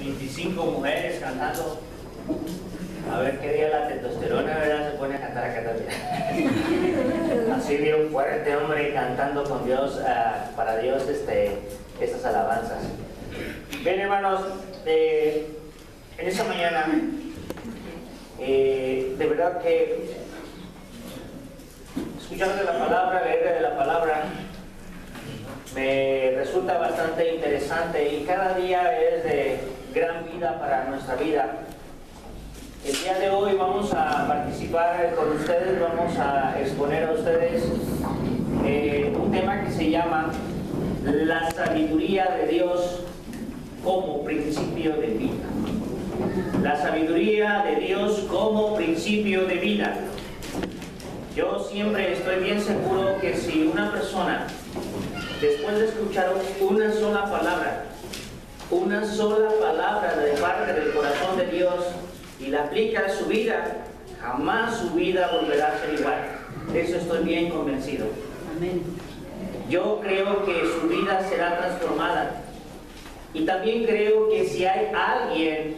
25 mujeres cantando. A ver qué día la testosterona, ¿verdad?, se pone a cantar acá también. Así bien fuerte, hombre, cantando con Dios, para Dios, estas alabanzas. Bien, hermanos, en esta mañana, de verdad que escuchar de la palabra, leer de la palabra, me resulta bastante interesante y cada día es de gran vida para nuestra vida. El día de hoy vamos a participar con ustedes, vamos a exponer a ustedes un tema que se llama la sabiduría de Dios como principio de vida. La sabiduría de Dios como principio de vida. Yo siempre estoy bien seguro que si una persona, después de escuchar una sola palabra de parte del corazón de Dios y la aplica a su vida, jamás su vida volverá a ser igual. De eso estoy bien convencido. Amén. Yo creo que su vida será transformada. Y también creo que si hay alguien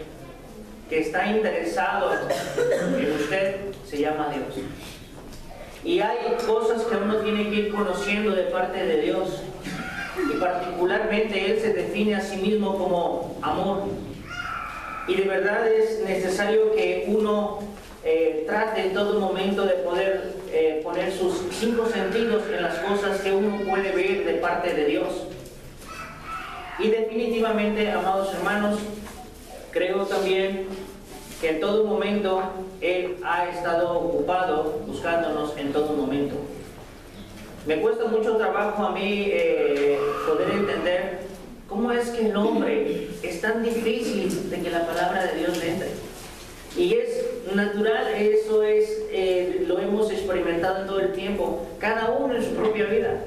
que está interesado en usted, se llama Dios. Y hay cosas que uno tiene que ir conociendo de parte de Dios. Y particularmente Él se define a sí mismo como amor. Y de verdad es necesario que uno trate en todo momento de poder poner sus 5 sentidos en las cosas que uno puede ver de parte de Dios. Y definitivamente, amados hermanos, creo también que en todo momento Él ha estado ocupado buscándonos en todo momento. Me cuesta mucho trabajo a mí poder entender cómo es que el hombre es tan difícil de que la palabra de Dios le entre. Y es natural, eso es, lo hemos experimentado en todo el tiempo, cada uno en su propia vida.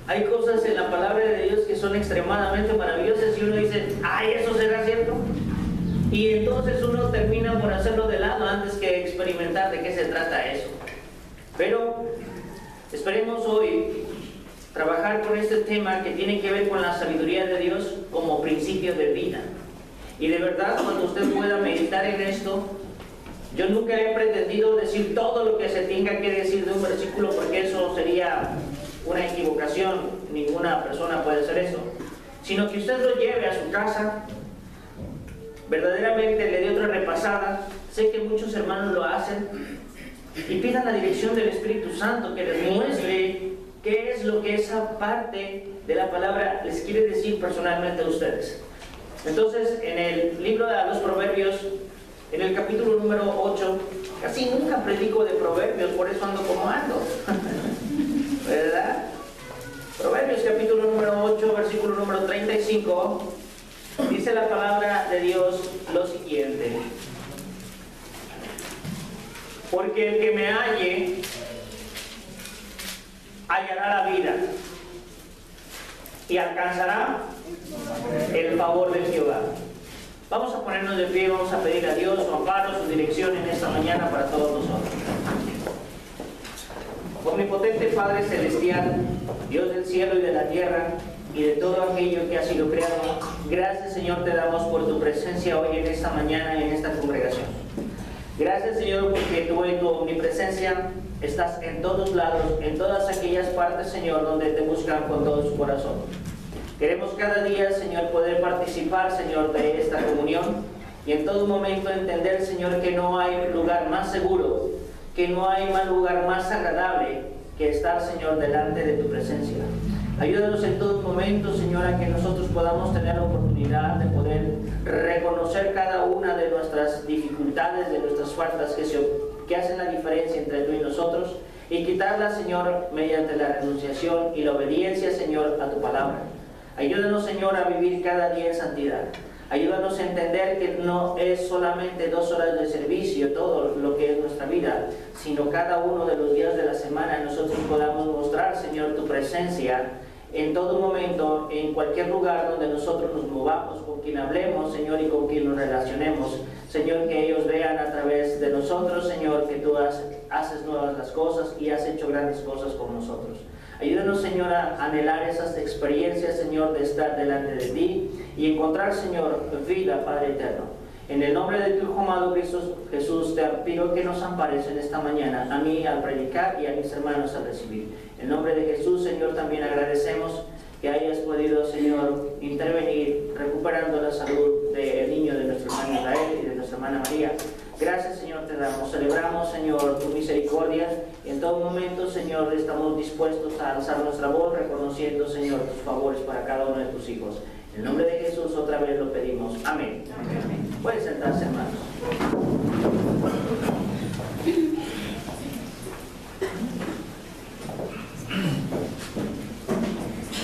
Hay cosas en la palabra de Dios que son extremadamente maravillosas y uno dice, ¡ay, eso será cierto! Y entonces uno termina por hacerlo de lado antes que experimentar de qué se trata eso. Pero esperemos hoy trabajar con este tema que tiene que ver con la sabiduría de Dios como principio de vida. Y de verdad, cuando usted pueda meditar en esto, yo nunca he pretendido decir todo lo que se tenga que decir de un versículo, porque eso sería una equivocación. Ninguna persona puede hacer eso. Sino que usted lo lleve a su casa, verdaderamente le dé otra repasada. Sé que muchos hermanos lo hacen y pidan la dirección del Espíritu Santo que les muestre qué es lo que esa parte de la palabra les quiere decir personalmente a ustedes. Entonces, en el libro de los Proverbios, en el capítulo número 8, casi nunca predico de Proverbios, por eso ando como ando, ¿verdad? Proverbios capítulo número 8, versículo número 35, dice la palabra de Dios lo siguiente: porque el que me halle hallará la vida y alcanzará el favor de Jehová. Vamos a ponernos de pie, vamos a pedir a Dios su amparo, su dirección en esta mañana para todos nosotros. Omnipotente Padre Celestial, Dios del cielo y de la tierra y de todo aquello que ha sido creado, gracias, Señor, te damos por tu presencia hoy en esta mañana en esta congregación. Gracias, Señor, porque tú en tu omnipresencia estás en todos lados, en todas aquellas partes, Señor, donde te buscan con todo su corazón. Queremos cada día, Señor, poder participar, Señor, de esta comunión y en todo momento entender, Señor, que no hay lugar más seguro, que no hay más lugar más agradable que estar, Señor, delante de tu presencia. Ayúdanos en todo momento, Señor, a que nosotros podamos tener la oportunidad de poder reconocer cada una de nuestras dificultades, de nuestras faltas que hacen la diferencia entre tú y nosotros, y quitarlas, Señor, mediante la renunciación y la obediencia, Señor, a tu palabra. Ayúdanos, Señor, a vivir cada día en santidad. Ayúdanos a entender que no es solamente 2 horas de servicio todo lo que es nuestra vida, sino cada uno de los días de la semana nosotros podamos mostrar, Señor, tu presencia en todo momento, en cualquier lugar donde nosotros nos movamos, con quien hablemos, Señor, y con quien nos relacionemos. Señor, que ellos vean a través de nosotros, Señor, que tú haces nuevas las cosas y has hecho grandes cosas con nosotros. Ayúdanos, Señor, a anhelar esas experiencias, Señor, de estar delante de ti y encontrar, Señor, vida, Padre eterno. En el nombre de tu Hijo amado Cristo Jesús, te pido que nos ampares en esta mañana, a mí al predicar y a mis hermanos al recibir. En nombre de Jesús, Señor, también agradecemos que hayas podido, Señor, intervenir recuperando la salud del niño de nuestro hermano Israel y de nuestra hermana María. Gracias, Señor, te damos. Celebramos, Señor, tu misericordia. Y en todo momento, Señor, estamos dispuestos a alzar nuestra voz, reconociendo, Señor, tus favores para cada uno de tus hijos. En el nombre de Jesús, otra vez lo pedimos. Amén. Amén. Pueden sentarse, hermanos.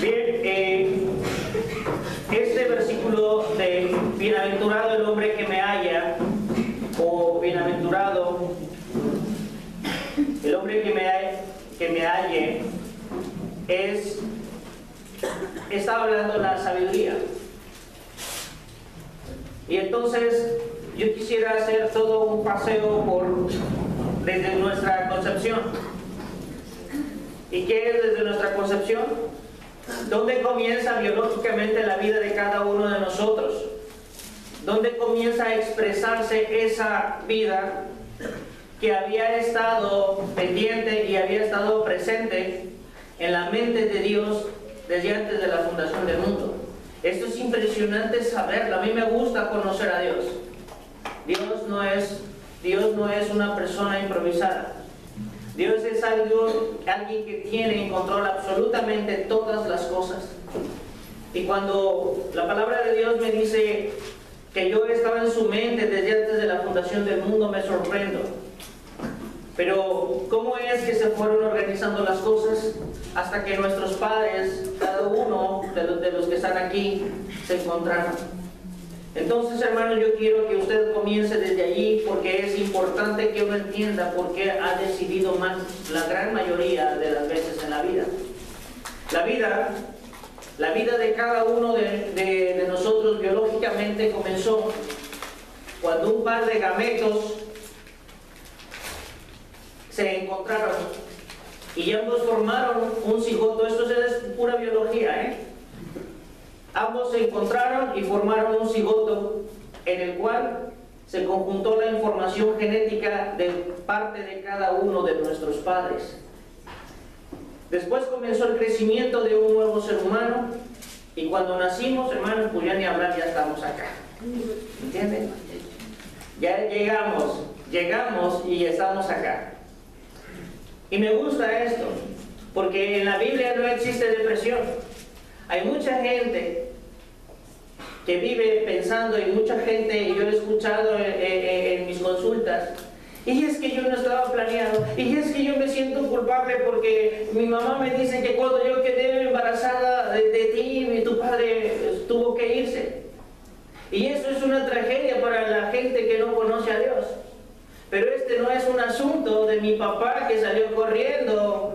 Bien, este versículo de bienaventurado el hombre que me halla, o bienaventurado el hombre que me halle, está hablando de la sabiduría. Y entonces yo quisiera hacer todo un paseo desde nuestra concepción. ¿Y qué es desde nuestra concepción? ¿Dónde comienza biológicamente la vida de cada uno de nosotros? ¿Dónde comienza a expresarse esa vida que había estado pendiente y había estado presente en la mente de Dios desde antes de la fundación del mundo? Esto es impresionante saberlo. A mí me gusta conocer a Dios. Dios no es una persona improvisada. Dios es alguien que tiene en control absolutamente todas las cosas. Y cuando la palabra de Dios me dice que yo estaba en su mente desde antes de la fundación del mundo, me sorprendo. Pero ¿cómo es que se fueron organizando las cosas hasta que nuestros padres, cada uno de los que están aquí, se encontraron? Entonces, hermanos, yo quiero que usted comience desde allí, porque es importante que uno entienda por qué ha decidido mal la gran mayoría de las veces en la vida. La vida de cada uno de nosotros biológicamente comenzó cuando un par de gametos se encontraron y ambos formaron un cigoto. Esto es pura biología, Ambos se encontraron y formaron un cigoto en el cual se conjuntó la información genética de parte de cada uno de nuestros padres. Después comenzó el crecimiento de un nuevo ser humano y cuando nacimos, hermanos, pues ya ni hablar, ya estamos acá. ¿Entienden? Ya llegamos y estamos acá. Y me gusta esto, porque en la Biblia no existe depresión. Hay mucha gente que vive pensando, y mucha gente, yo he escuchado en mis consultas, y es que yo no estaba planeado, y es que yo me siento culpable porque mi mamá me dice que cuando yo quedé embarazada de ti, tu padre tuvo que irse. Y eso es una tragedia para la gente que no conoce a Dios. Pero este no es un asunto de mi papá que salió corriendo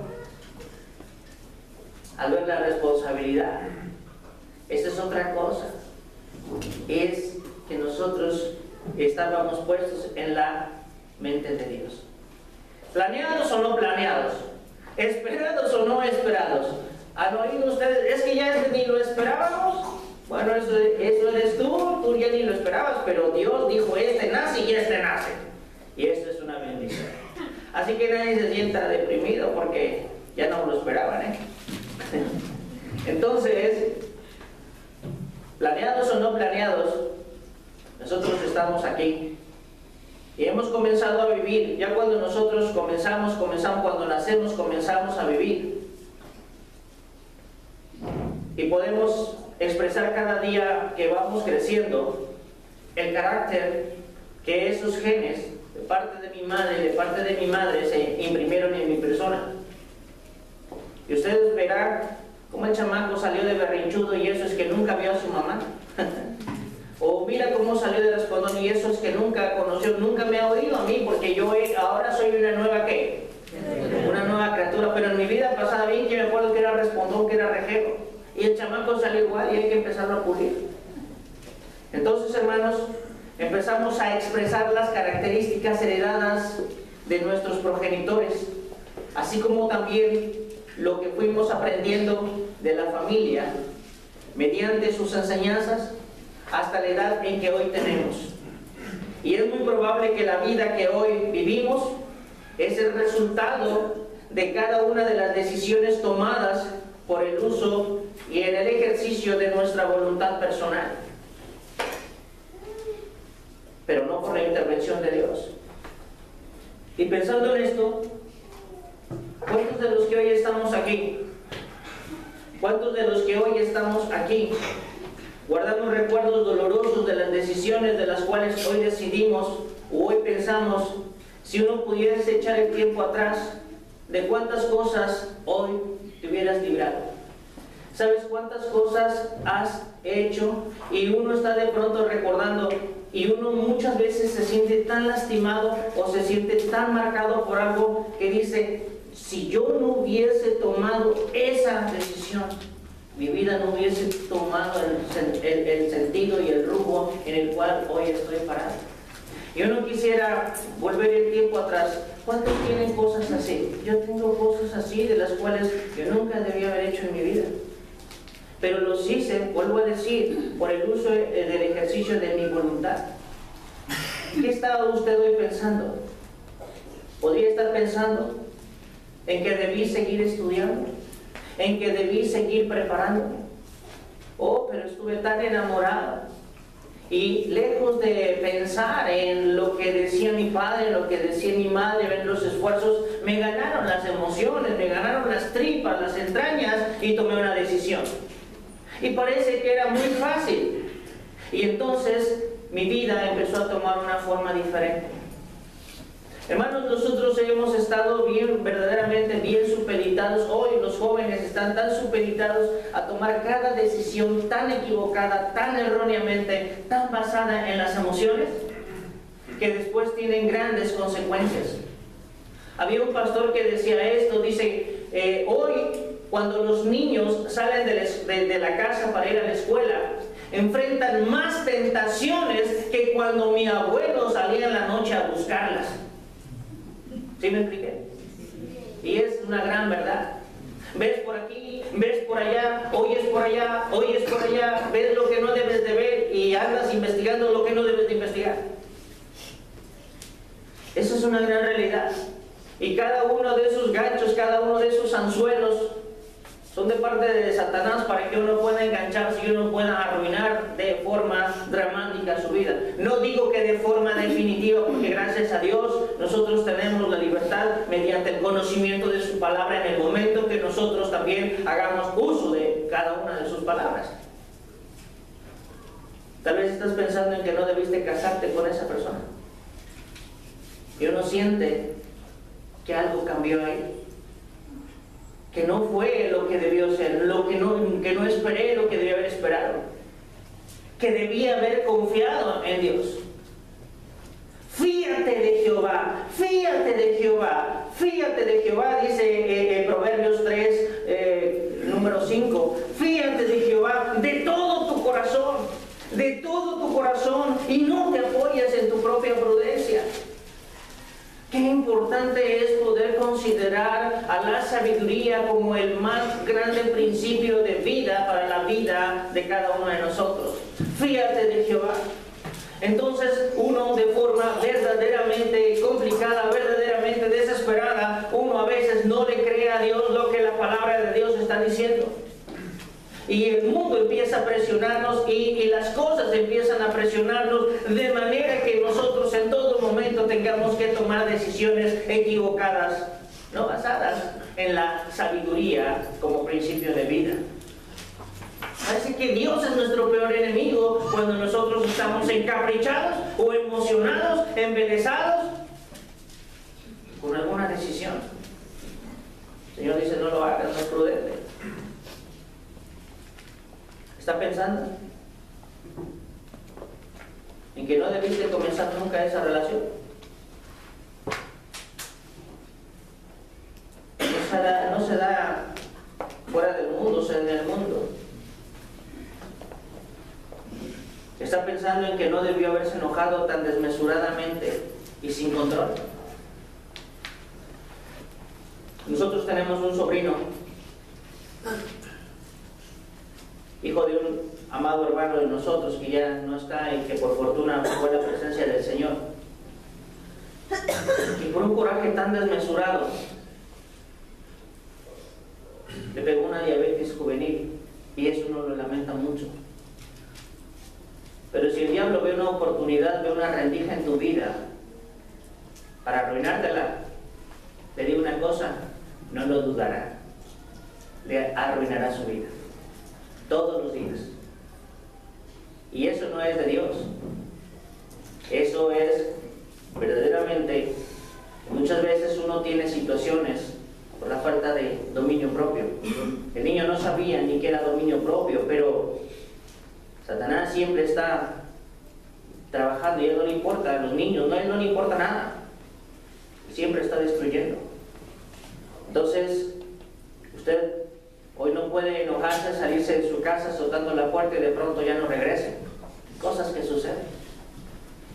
al ver la responsabilidad. Esta es otra cosa. Es que nosotros estábamos puestos en la mente de Dios. ¿Planeados o no planeados? ¿Esperados o no esperados? ¿Han oído ustedes? Es que ya ni lo esperábamos. Bueno, eso eres tú ya ni lo esperabas, pero Dios dijo, este nace y este nace. Y esto es una bendición. Así que nadie se sienta deprimido porque ya no lo esperaban, Entonces, planeados o no planeados, nosotros estamos aquí y hemos comenzado a vivir. Ya cuando nosotros comenzamos, cuando nacemos, comenzamos a vivir. Y podemos expresar cada día que vamos creciendo el carácter que esos genes de parte de mi madre se imprimieron en mi persona. Y ustedes verán cómo el chamaco salió de berrinchudo y eso es que nunca vio a su mamá. O mira cómo salió de respondón y eso es que nunca conoció, nunca me ha oído a mí, porque yo ahora soy una nueva ¿qué? Una nueva criatura, pero en mi vida pasada bien que me acuerdo que era respondón, que era rejego. Y el chamaco salió igual y hay que empezarlo a pulir. Entonces, hermanos, empezamos a expresar las características heredadas de nuestros progenitores, así como también lo que fuimos aprendiendo de la familia, mediante sus enseñanzas, hasta la edad en que hoy tenemos. Y es muy probable que la vida que hoy vivimos es el resultado de cada una de las decisiones tomadas por el uso y en el ejercicio de nuestra voluntad personal, pero no por la intervención de Dios. Y pensando en esto, ¿cuántos de los que hoy estamos aquí? ¿Cuántos de los que hoy estamos aquí guardamos recuerdos dolorosos de las decisiones de las cuales hoy decidimos o hoy pensamos? Si uno pudiese echar el tiempo atrás, ¿de cuántas cosas hoy te hubieras librado? ¿Sabes cuántas cosas has hecho? Y uno está de pronto recordando, y uno muchas veces se siente tan lastimado o se siente tan marcado por algo que dice, si yo no hubiese tomado esa decisión, mi vida no hubiese tomado el sentido y el rumbo en el cual hoy estoy parado. Yo no quisiera volver el tiempo atrás. ¿Cuántos tienen cosas así? Yo tengo cosas así de las cuales yo nunca debía haber hecho en mi vida. Pero los hice, vuelvo a decir, por el uso del ejercicio de mi voluntad. ¿Qué estaba usted hoy pensando? ¿Podría estar pensando en que debí seguir estudiando? ¿En que debí seguir preparándome? Oh, pero estuve tan enamorado. Y lejos de pensar en lo que decía mi padre, en lo que decía mi madre, en los esfuerzos, me ganaron las emociones, me ganaron las tripas, las entrañas y tomé una decisión. Y parece que era muy fácil. Y entonces mi vida empezó a tomar una forma diferente. Hermanos, nosotros hemos estado verdaderamente bien supeditados. Hoy los jóvenes están tan supeditados a tomar cada decisión tan equivocada, tan erróneamente, tan basada en las emociones, que después tienen grandes consecuencias. Había un pastor que decía esto, dice, hoy cuando los niños salen de la casa para ir a la escuela, enfrentan más tentaciones que cuando mi abuelo salía en la noche a buscarlas. ¿Sí me expliqué? Y es una gran verdad. Ves por aquí, ves por allá, oyes por allá, oyes por allá, ves lo que no debes de ver y andas investigando lo que no debes de investigar. Esa es una gran realidad. Y cada uno de esos ganchos, cada uno de esos anzuelos son de parte de Satanás para que uno pueda engancharse y uno pueda arruinar de forma dramática su vida. No digo que de forma definitiva, porque gracias a Dios nosotros tenemos la libertad mediante el conocimiento de su palabra en el momento que nosotros también hagamos uso de cada una de sus palabras. Tal vez estás pensando en que no debiste casarte con esa persona y uno siente que algo cambió ahí, que no fue lo que debió ser, que no esperé lo que debía haber esperado, que debía haber confiado en Dios. Fíate de Jehová, fíate de Jehová, fíate de Jehová, dice Proverbios 3, número 5, fíate de Jehová de todo tu corazón, y no te apoyes en tu propia prudencia. Qué importante es poder considerar a la sabiduría como el más grande principio de vida para la vida de cada uno de nosotros. Fíate de Jehová. Entonces uno de forma verdaderamente complicada, verdaderamente desesperada, uno a veces no le cree a Dios lo que la palabra de Dios está diciendo. Y el mundo empieza a presionarnos y las cosas empiezan a presionarnos de manera que nosotros en todo momento tengamos que tomar decisiones equivocadas, no basadas en la sabiduría como principio de vida. Así que Dios es nuestro peor enemigo cuando nosotros estamos encaprichados o emocionados, embelesados con alguna decisión. El Señor dice, no lo hagas, no es prudente. ¿Está pensando en que no debiste comenzar nunca esa relación? No se da fuera del mundo, se da en el mundo. ¿Está pensando en que no debió haberse enojado tan desmesuradamente y sin control? Nosotros tenemos un sobrino hijo de un amado hermano de nosotros que ya no está y que por fortuna fue la presencia del Señor. Y por un coraje tan desmesurado, le pegó una diabetes juvenil, y eso uno lo lamenta mucho. Pero si el diablo ve una oportunidad, ve una rendija en tu vida para arruinártela, te digo una cosa, no lo dudará, le arruinará su vida todos los días. Y eso no es de Dios. Eso es verdaderamente, muchas veces uno tiene situaciones por la falta de dominio propio. El niño no sabía ni qué era dominio propio, pero Satanás siempre está trabajando y a él no le importa a los niños, a él no le importa nada. Siempre está destruyendo. Entonces, usted hoy no puede enojarse, salirse de su casa azotando la puerta y de pronto ya no regrese. Cosas que suceden.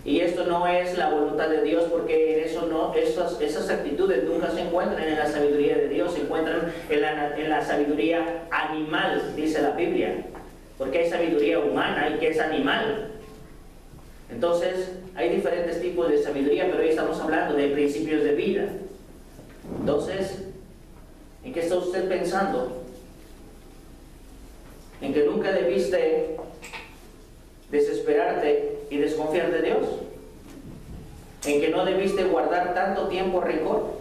Y esto no es la voluntad de Dios, porque en eso no, esas actitudes nunca se encuentran en la sabiduría de Dios, se encuentran en la sabiduría animal, dice la Biblia. Porque hay sabiduría humana y que es animal. Entonces, hay diferentes tipos de sabiduría, pero hoy estamos hablando de principios de vida. Entonces, ¿en qué está usted pensando? ¿En que nunca debiste desesperarte y desconfiar de Dios? ¿En que no debiste guardar tanto tiempo rencor?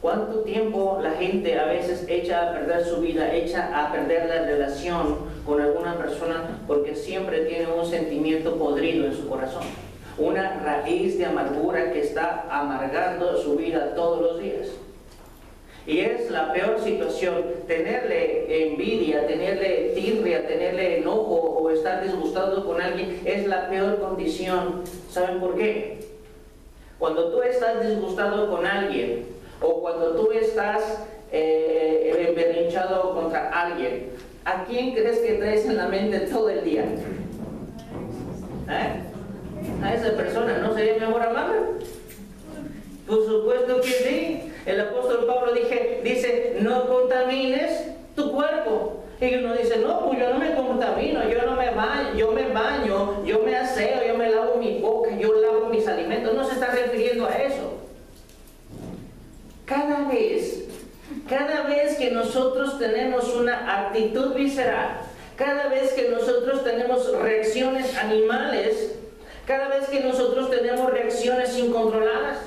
¿Cuánto tiempo la gente a veces echa a perder su vida, echa a perder la relación con alguna persona porque siempre tiene un sentimiento podrido en su corazón? Una raíz de amargura que está amargando su vida todos los días. Y es la peor situación, tenerle envidia, tenerle tirria, tenerle enojo o estar disgustado con alguien, es la peor condición. ¿Saben por qué? Cuando tú estás disgustado con alguien, o cuando tú estás emberrinchado contra alguien, ¿a quién crees que traes en la mente todo el día? A esa persona, ¿no sería mejor amarla? Por supuesto que sí. El apóstol Pablo dice, no contamines tu cuerpo. Y uno dice, no, pues yo no me contamino, yo me baño, yo me aseo, yo me lavo mi boca, yo lavo mis alimentos. No se está refiriendo a eso. Cada vez que nosotros tenemos una actitud visceral, cada vez que nosotros tenemos reacciones animales, cada vez que nosotros tenemos reacciones incontroladas,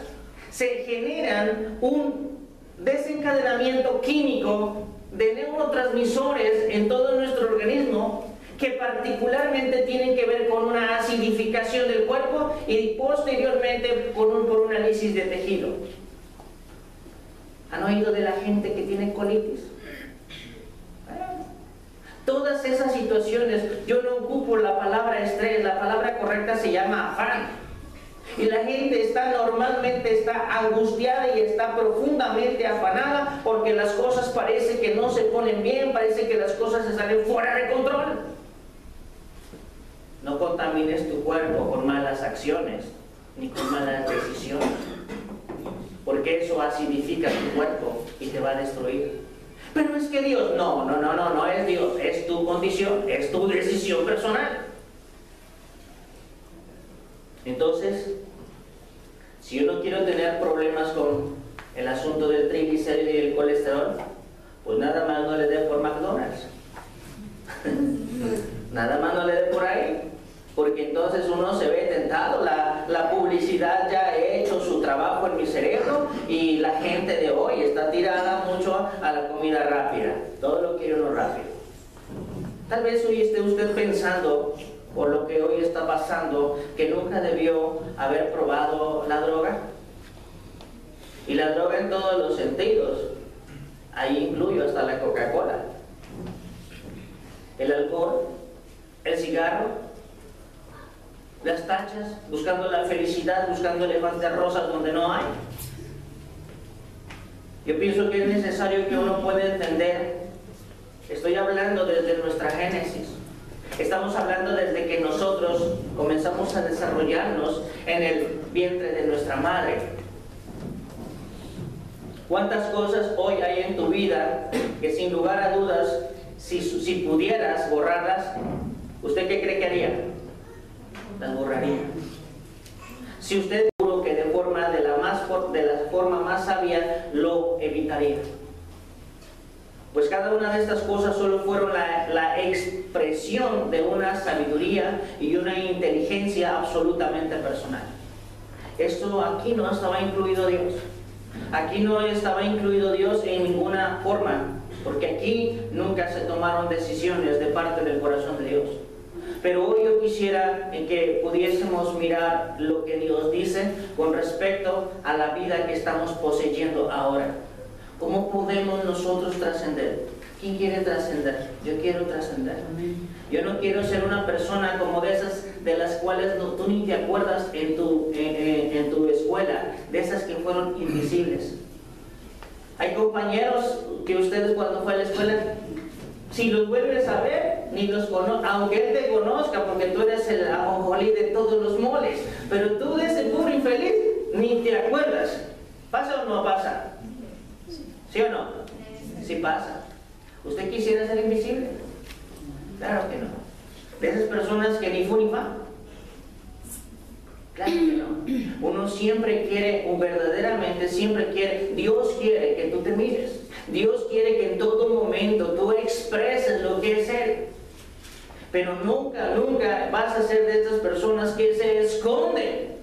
se generan un desencadenamiento químico de neurotransmisores en todo nuestro organismo que particularmente tienen que ver con una acidificación del cuerpo y posteriormente por un análisis de tejido. ¿Han oído de la gente que tiene colitis? Todas esas situaciones, yo no ocupo la palabra estrés, la palabra correcta se llama afán. Y la gente normalmente está angustiada y está profundamente afanada porque las cosas parece que no se ponen bien, parece que las cosas se salen fuera de control. No contamines tu cuerpo con malas acciones ni con malas decisiones, porque eso acidifica tu cuerpo y te va a destruir. Pero es que Dios, no es Dios, es tu condición, es tu decisión personal. Entonces, si yo no quiero tener problemas con el asunto del triglicérido y el colesterol, pues nada más no le dé por McDonald's. Nada más no le dé por ahí, porque entonces uno se ve tentado. La publicidad ya ha hecho su trabajo en mi cerebro y la gente de hoy está tirada mucho a la comida rápida. Todo lo quiere uno rápido. Tal vez hoy esté usted pensando, por lo que hoy está pasando, que nunca debió haber probado la droga. Y la droga en todos los sentidos. Ahí incluyo hasta la Coca-Cola, el alcohol, el cigarro, las tachas, buscando la felicidad, buscando elefantes rosas donde no hay. Yo pienso que es necesario que uno pueda entender. Estoy hablando desde nuestra génesis. Estamos hablando desde que nosotros comenzamos a desarrollarnos en el vientre de nuestra madre. ¿Cuántas cosas hoy hay en tu vida que sin lugar a dudas, si pudieras borrarlas, ¿usted qué cree que haría? Las borraría. Si usted seguro que de la forma más sabia lo evitaría. Pues cada una de estas cosas solo fueron la expresión de una sabiduría y una inteligencia absolutamente personal. Esto aquí no estaba incluido Dios. Aquí no estaba incluido Dios en ninguna forma, porque aquí nunca se tomaron decisiones de parte del corazón de Dios. Pero hoy yo quisiera que pudiésemos mirar lo que Dios dice con respecto a la vida que estamos poseyendo ahora. ¿Cómo podemos nosotros trascender? ¿Quién quiere trascender? Yo quiero trascender. Yo no quiero ser una persona como de esas de las cuales tú ni te acuerdas en tu escuela, de esas que fueron invisibles. Hay compañeros que ustedes cuando fue a la escuela, si los vuelves a ver, ni los conoces, aunque él te conozca, porque tú eres el ajonjolí de todos los moles, pero tú de ese pobre infeliz ni te acuerdas. ¿Pasa o no pasa? ¿Sí o no? Sí pasa. ¿Usted quisiera ser invisible? Claro que no. De esas personas que ni fu ni fa. Claro que no. Uno siempre quiere, o verdaderamente siempre quiere, Dios quiere que tú te mires. Dios quiere que en todo momento tú expreses lo que es Él. Pero nunca, nunca vas a ser de estas personas que se esconden.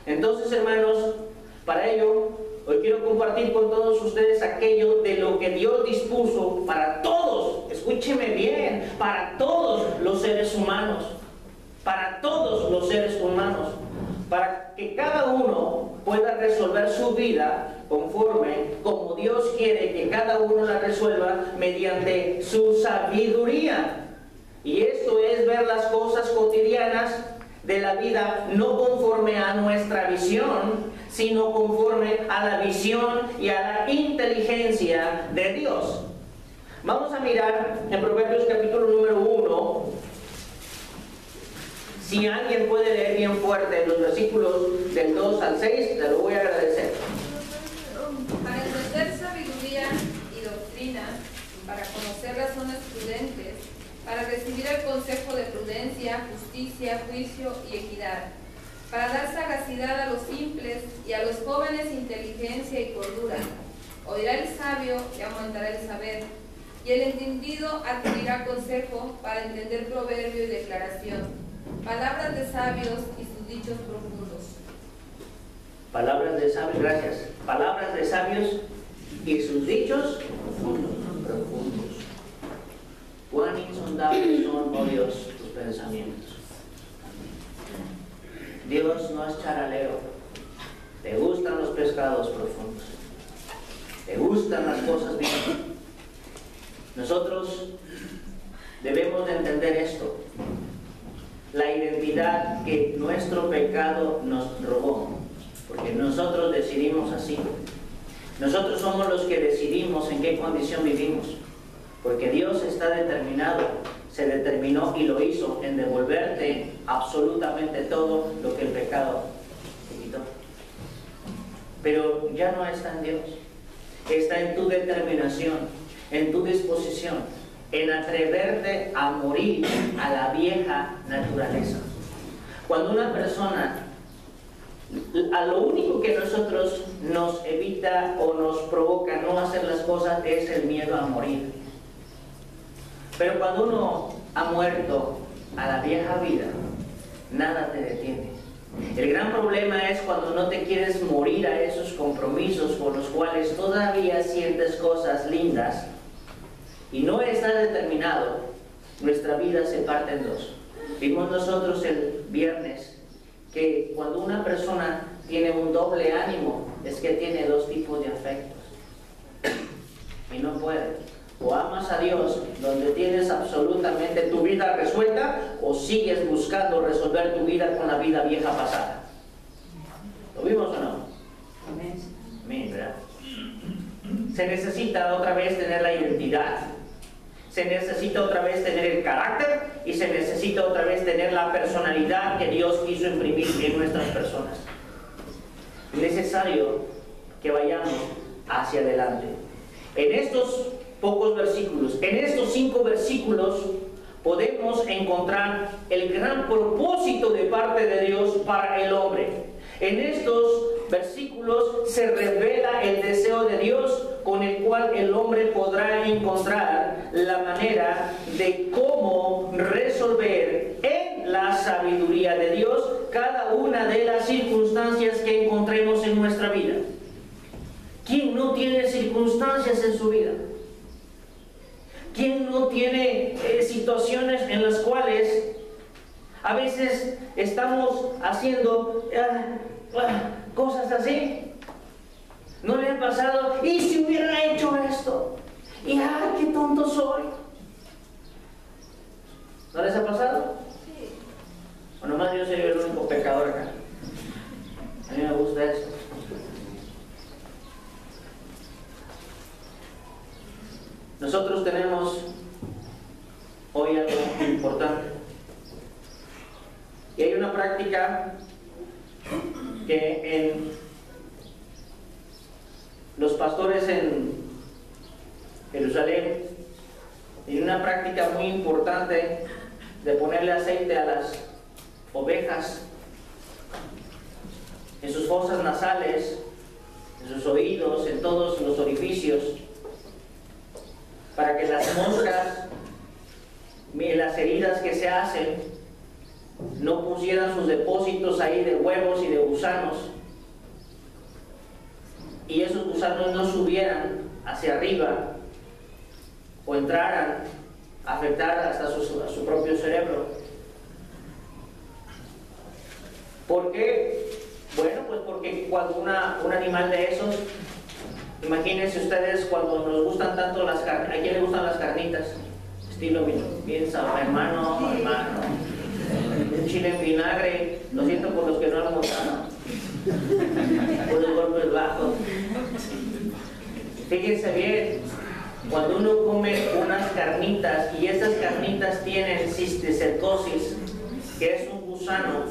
Entonces, hermanos, para ello, hoy quiero compartir con todos ustedes aquello de lo que Dios dispuso para todos, escúcheme bien, para todos los seres humanos, para todos los seres humanos, para que cada uno pueda resolver su vida conforme como Dios quiere que cada uno la resuelva mediante su sabiduría. Y esto es ver las cosas cotidianas de la vida no conforme a nuestra visión, sino conforme a la visión y a la inteligencia de Dios. Vamos a mirar en Proverbios capítulo número 1. Si alguien puede leer bien fuerte los versículos del 2 al 6, te lo voy a agradecer. Para entender sabiduría y doctrina, para conocer razones prudentes, para recibir el consejo de prudencia, justicia, juicio y equidad, para dar sagacidad a los simples y a los jóvenes inteligencia y cordura. Oirá el sabio y aumentará el saber, y el entendido adquirirá consejo para entender proverbio y declaración. Palabras de sabios y sus dichos profundos. Palabras de sabios, gracias. Palabras de sabios y sus dichos profundos. Cuán insondables son, oh Dios, tus pensamientos. Dios no es charalero. Te gustan los pescados profundos. Te gustan las cosas bien. Nosotros debemos de entender esto. La identidad que nuestro pecado nos robó. Porque nosotros decidimos así. Nosotros somos los que decidimos en qué condición vivimos. Porque Dios está determinado, se determinó y lo hizo en devolverte absolutamente todo lo que el pecado te quitó. Pero ya no está en Dios. Está en tu determinación, en tu disposición, en atreverte a morir a la vieja naturaleza. Cuando una persona, a lo único que nosotros nos evita o nos provoca no hacer las cosas es el miedo a morir. Pero cuando uno ha muerto a la vieja vida, nada te detiene. El gran problema es cuando no te quieres morir a esos compromisos por los cuales todavía sientes cosas lindas y no estás determinado, nuestra vida se parte en dos. Vimos nosotros el viernes que cuando una persona tiene un doble ánimo es que tiene dos tipos de afectos y no puede. O amas a Dios, donde tienes absolutamente tu vida resuelta, o sigues buscando resolver tu vida con la vida vieja pasada. ¿Lo vimos o no? Amén, ¿verdad? Se necesita otra vez tener la identidad. Se necesita otra vez tener el carácter y se necesita otra vez tener la personalidad que Dios quiso imprimir en nuestras personas. Es necesario que vayamos hacia adelante. En estos pocos versículos, en estos 5 versículos, podemos encontrar el gran propósito de parte de Dios para el hombre. En estos versículos se revela el deseo de Dios con el cual el hombre podrá encontrar la manera de cómo resolver en la sabiduría de Dios cada una de las circunstancias que encontremos en nuestra vida. ¿Quién no tiene circunstancias en su vida? ¿Quién no tiene situaciones en las cuales a veces estamos haciendo cosas así? ¿No le ha pasado? ¿Y si hubiera hecho esto? ¿Y qué tonto soy? ¿No les ha pasado? Sí. O nomás yo soy el único pecador acá. A mí me gusta eso. Nosotros tenemos hoy algo importante. Y hay una práctica que en los pastores en Jerusalén, y una práctica muy importante de ponerle aceite a las ovejas en sus fosas nasales, en sus oídos, en todos los orificios, para que las moscas, las heridas que se hacen, no pusieran sus depósitos ahí de huevos y de gusanos, y esos gusanos no subieran hacia arriba o entraran a afectar hasta su propio cerebro. ¿Por qué? Bueno, pues porque cuando un animal de esos, imagínense ustedes cuando nos gustan tanto las carnes, ¿a quién le gustan las carnitas? Estilo bien sabroso, hermano. Un chile en vinagre, lo siento por los que no almorzaron, por los golpes bajos. Fíjense bien, cuando uno come unas carnitas y esas carnitas tienen cisticercosis, que es un gusano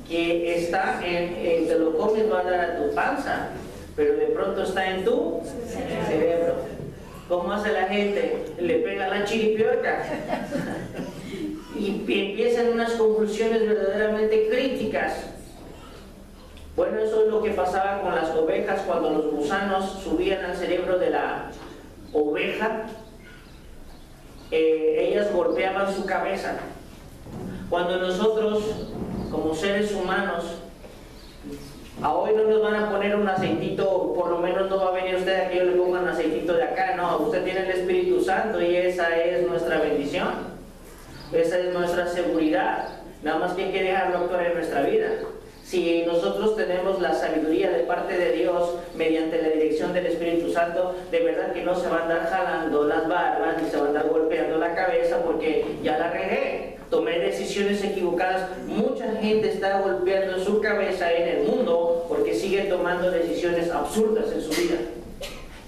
que está te lo comes, va a dar a tu panza, pero de pronto está en tu cerebro. ¿Cómo hace la gente? Le pega la chiripiorca y empiezan unas convulsiones verdaderamente críticas. Bueno, eso es lo que pasaba con las ovejas cuando los gusanos subían al cerebro de la oveja. Ellas golpeaban su cabeza. Cuando nosotros, como seres humanos, a hoy no nos van a poner un aceitito, por lo menos no va a venir usted a que yo le ponga un aceitito de acá, no, usted tiene el Espíritu Santo y esa es nuestra bendición, esa es nuestra seguridad, nada más que hay que dejarlo actuar en nuestra vida. Si nosotros tenemos la sabiduría de parte de Dios mediante la dirección del Espíritu Santo, de verdad que no se va a andar jalando las barbas ni se va a andar golpeando la cabeza porque ya la regué, tomé decisiones equivocadas. Mucha gente está golpeando su cabeza en el mundo porque sigue tomando decisiones absurdas en su vida.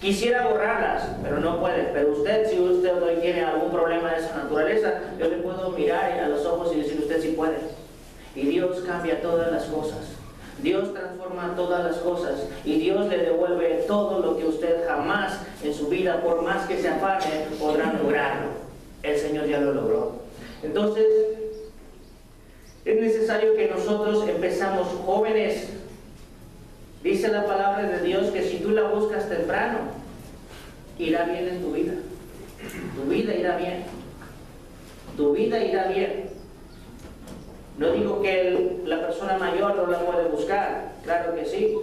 Quisiera borrarlas, pero no puede. Pero usted, si usted hoy tiene algún problema de esa naturaleza, yo le puedo mirar a los ojos y decir, usted sí puede. Y Dios cambia todas las cosas. Dios transforma todas las cosas. Y Dios le devuelve todo lo que usted jamás en su vida, por más que se afane, podrá lograrlo. El Señor ya lo logró. Entonces, es necesario que nosotros empezamos jóvenes. Dice la palabra de Dios que si tú la buscas temprano, irá bien en tu vida. Tu vida irá bien. Tu vida irá bien. No digo que la persona mayor no la puede buscar, claro que sí.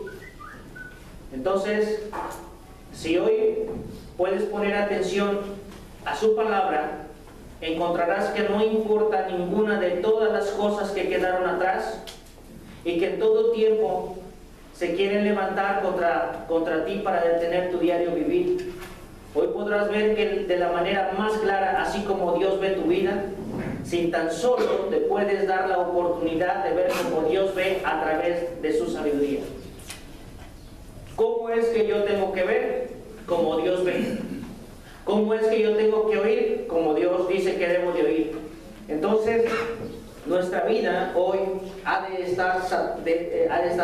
Entonces, si hoy puedes poner atención a su palabra, encontrarás que no importa ninguna de todas las cosas que quedaron atrás y que en todo tiempo se quieren levantar contra ti para detener tu diario vivir. Hoy podrás ver que de la manera más clara, así como Dios ve tu vida, si tan solo te puedes dar la oportunidad de ver como Dios ve a través de su sabiduría. ¿Cómo es que yo tengo que ver? Como Dios ve. ¿Cómo es que yo tengo que oír? Como Dios dice que debo de oír. Entonces, Nuestra vida hoy ha de estar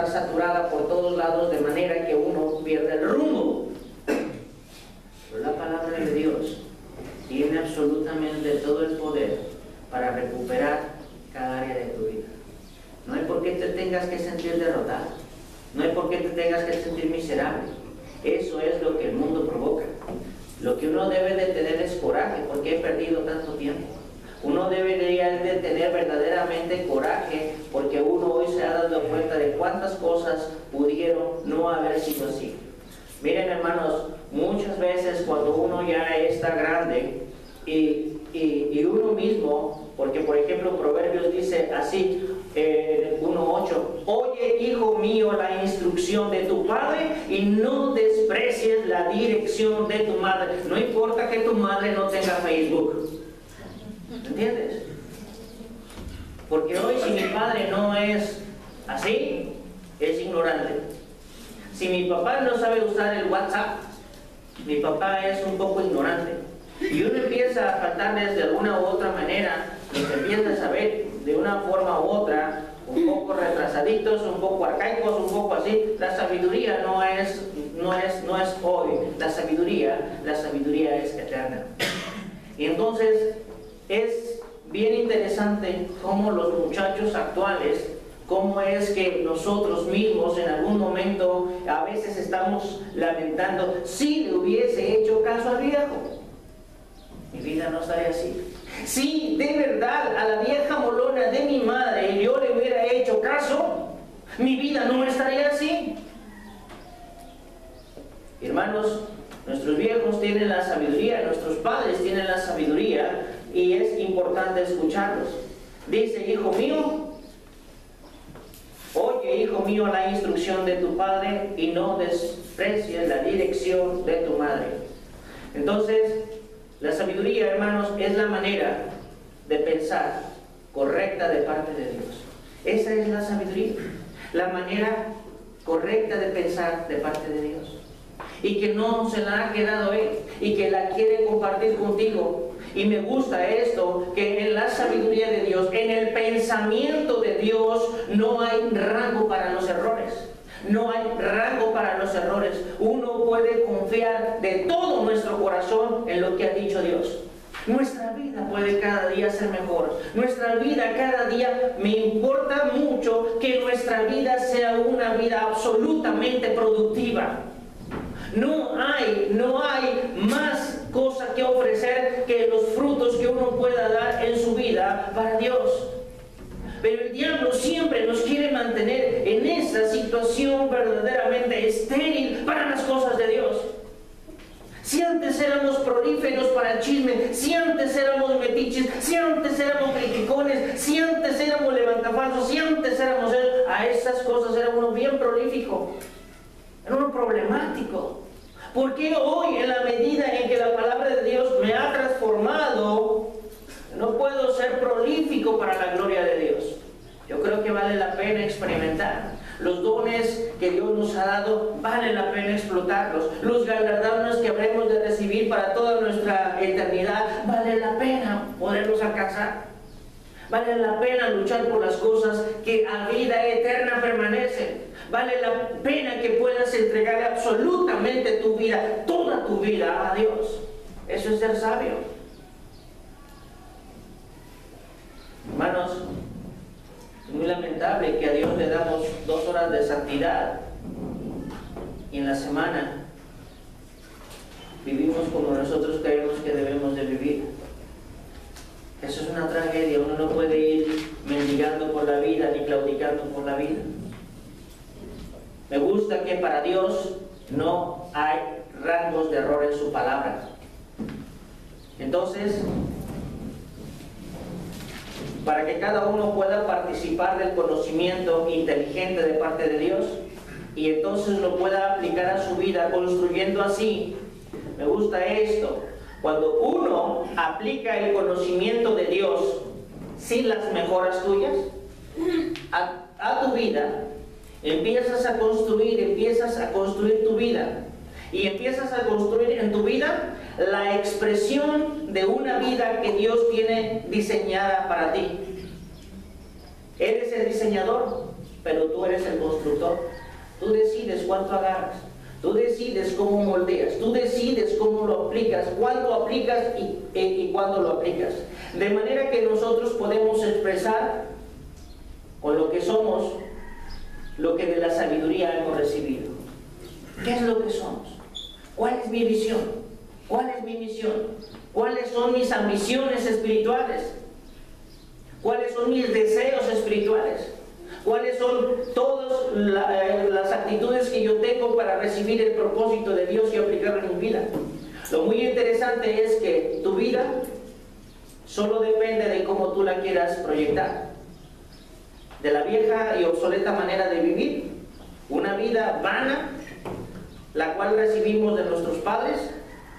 saturada por todos lados de manera que uno pierde el rumbo. Pero la palabra de Dios tiene absolutamente todo el poder para recuperar cada área de tu vida. No hay por qué te tengas que sentir derrotado. No hay por qué te tengas que sentir miserable. Eso es lo que el mundo provoca. Lo que uno debe de tener es coraje, porque he perdido tanto tiempo. Uno debería de tener verdaderamente coraje, porque uno hoy se ha dado cuenta de cuántas cosas pudieron no haber sido así. Miren, hermanos, muchas veces cuando uno ya está grande y uno mismo, porque por ejemplo Proverbios dice así, 1:8, oye, hijo mío, la instrucción de tu padre y no desprecies la dirección de tu madre. No importa que tu madre no tenga Facebook. ¿Entiendes? Porque hoy si mi padre no es así, es ignorante. Si mi papá no sabe usar el WhatsApp, mi papá es un poco ignorante. Y uno empieza a faltarles de alguna u otra manera, y se empieza a saber de una forma u otra, un poco retrasaditos, un poco arcaicos, un poco así. La sabiduría no es hoy. La sabiduría es eterna. Y entonces es bien interesante cómo los muchachos actuales, cómo es que nosotros mismos en algún momento a veces estamos lamentando, si le hubiese hecho caso al viejo, mi vida no estaría así. Si de verdad a la vieja molona de mi madre yo le hubiera hecho caso, mi vida no estaría así. Hermanos, nuestros viejos tienen la sabiduría, nuestros padres tienen la sabiduría, y es importante escucharlos. Dice, hijo mío, oye, hijo mío, la instrucción de tu padre y no desprecies la dirección de tu madre. Entonces, la sabiduría, hermanos, es la manera de pensar correcta de parte de Dios. Esa es la sabiduría, la manera correcta de pensar de parte de Dios. Y que no se la ha quedado Él, y que la quiere compartir contigo. Y me gusta esto, que en la sabiduría de Dios, en el pensamiento de Dios, no hay rango para los errores. No hay rango para los errores. Uno puede confiar de todo nuestro corazón en lo que ha dicho Dios. Nuestra vida puede cada día ser mejor. Nuestra vida cada día, me importa mucho que nuestra vida sea una vida absolutamente productiva. No hay más cosa que ofrecer que los frutos que uno pueda dar en su vida para Dios. Pero el diablo siempre nos quiere mantener en esa situación verdaderamente estéril para las cosas de Dios. Si antes éramos prolíferos para el chisme, si antes éramos metiches, si antes éramos criticones, si antes éramos levantafalsos, si antes éramos a esas cosas era uno bien prolífico. Era uno problemático. Porque hoy, en la medida en que la palabra de Dios me ha transformado, no puedo ser prolífico para la gloria de Dios? Yo creo que vale la pena experimentar. Los dones que Dios nos ha dado, vale la pena explotarlos. Los galardones que habremos de recibir para toda nuestra eternidad, vale la pena poderlos alcanzar. Vale la pena luchar por las cosas que a vida eterna permanecen. Vale la pena que puedas entregar absolutamente tu vida, toda tu vida a Dios. Eso es ser sabio. Hermanos, es muy lamentable que a Dios le damos 2 horas de santidad y en la semana vivimos como nosotros creemos que debemos de vivir. Eso es una tragedia. Uno no puede ir mendigando por la vida ni claudicando por la vida. Me gusta que para Dios no hay rangos de error en su palabra. Entonces, para que cada uno pueda participar del conocimiento inteligente de parte de Dios y entonces lo pueda aplicar a su vida, construyendo así, me gusta esto, cuando uno aplica el conocimiento de Dios sin las mejoras tuyas a tu vida, empiezas a construir tu vida y empiezas a construir en tu vida la expresión de una vida que Dios tiene diseñada para ti. Eres el diseñador, pero tú eres el constructor. Tú decides cuánto agarras, tú decides cómo moldeas, tú decides cómo lo aplicas, cuándo aplicas y cuándo lo aplicas. De manera que nosotros podemos expresar con lo que somos lo que de la sabiduría hemos recibido. ¿Qué es lo que somos? ¿Cuál es mi visión? ¿Cuál es mi misión? ¿Cuáles son mis ambiciones espirituales? ¿Cuáles son mis deseos espirituales? ¿Cuáles son todas las actitudes que yo tengo para recibir el propósito de Dios y aplicarlo en mi vida? Lo muy interesante es que tu vida solo depende de cómo tú la quieras proyectar. De la vieja y obsoleta manera de vivir, una vida vana, la cual recibimos de nuestros padres,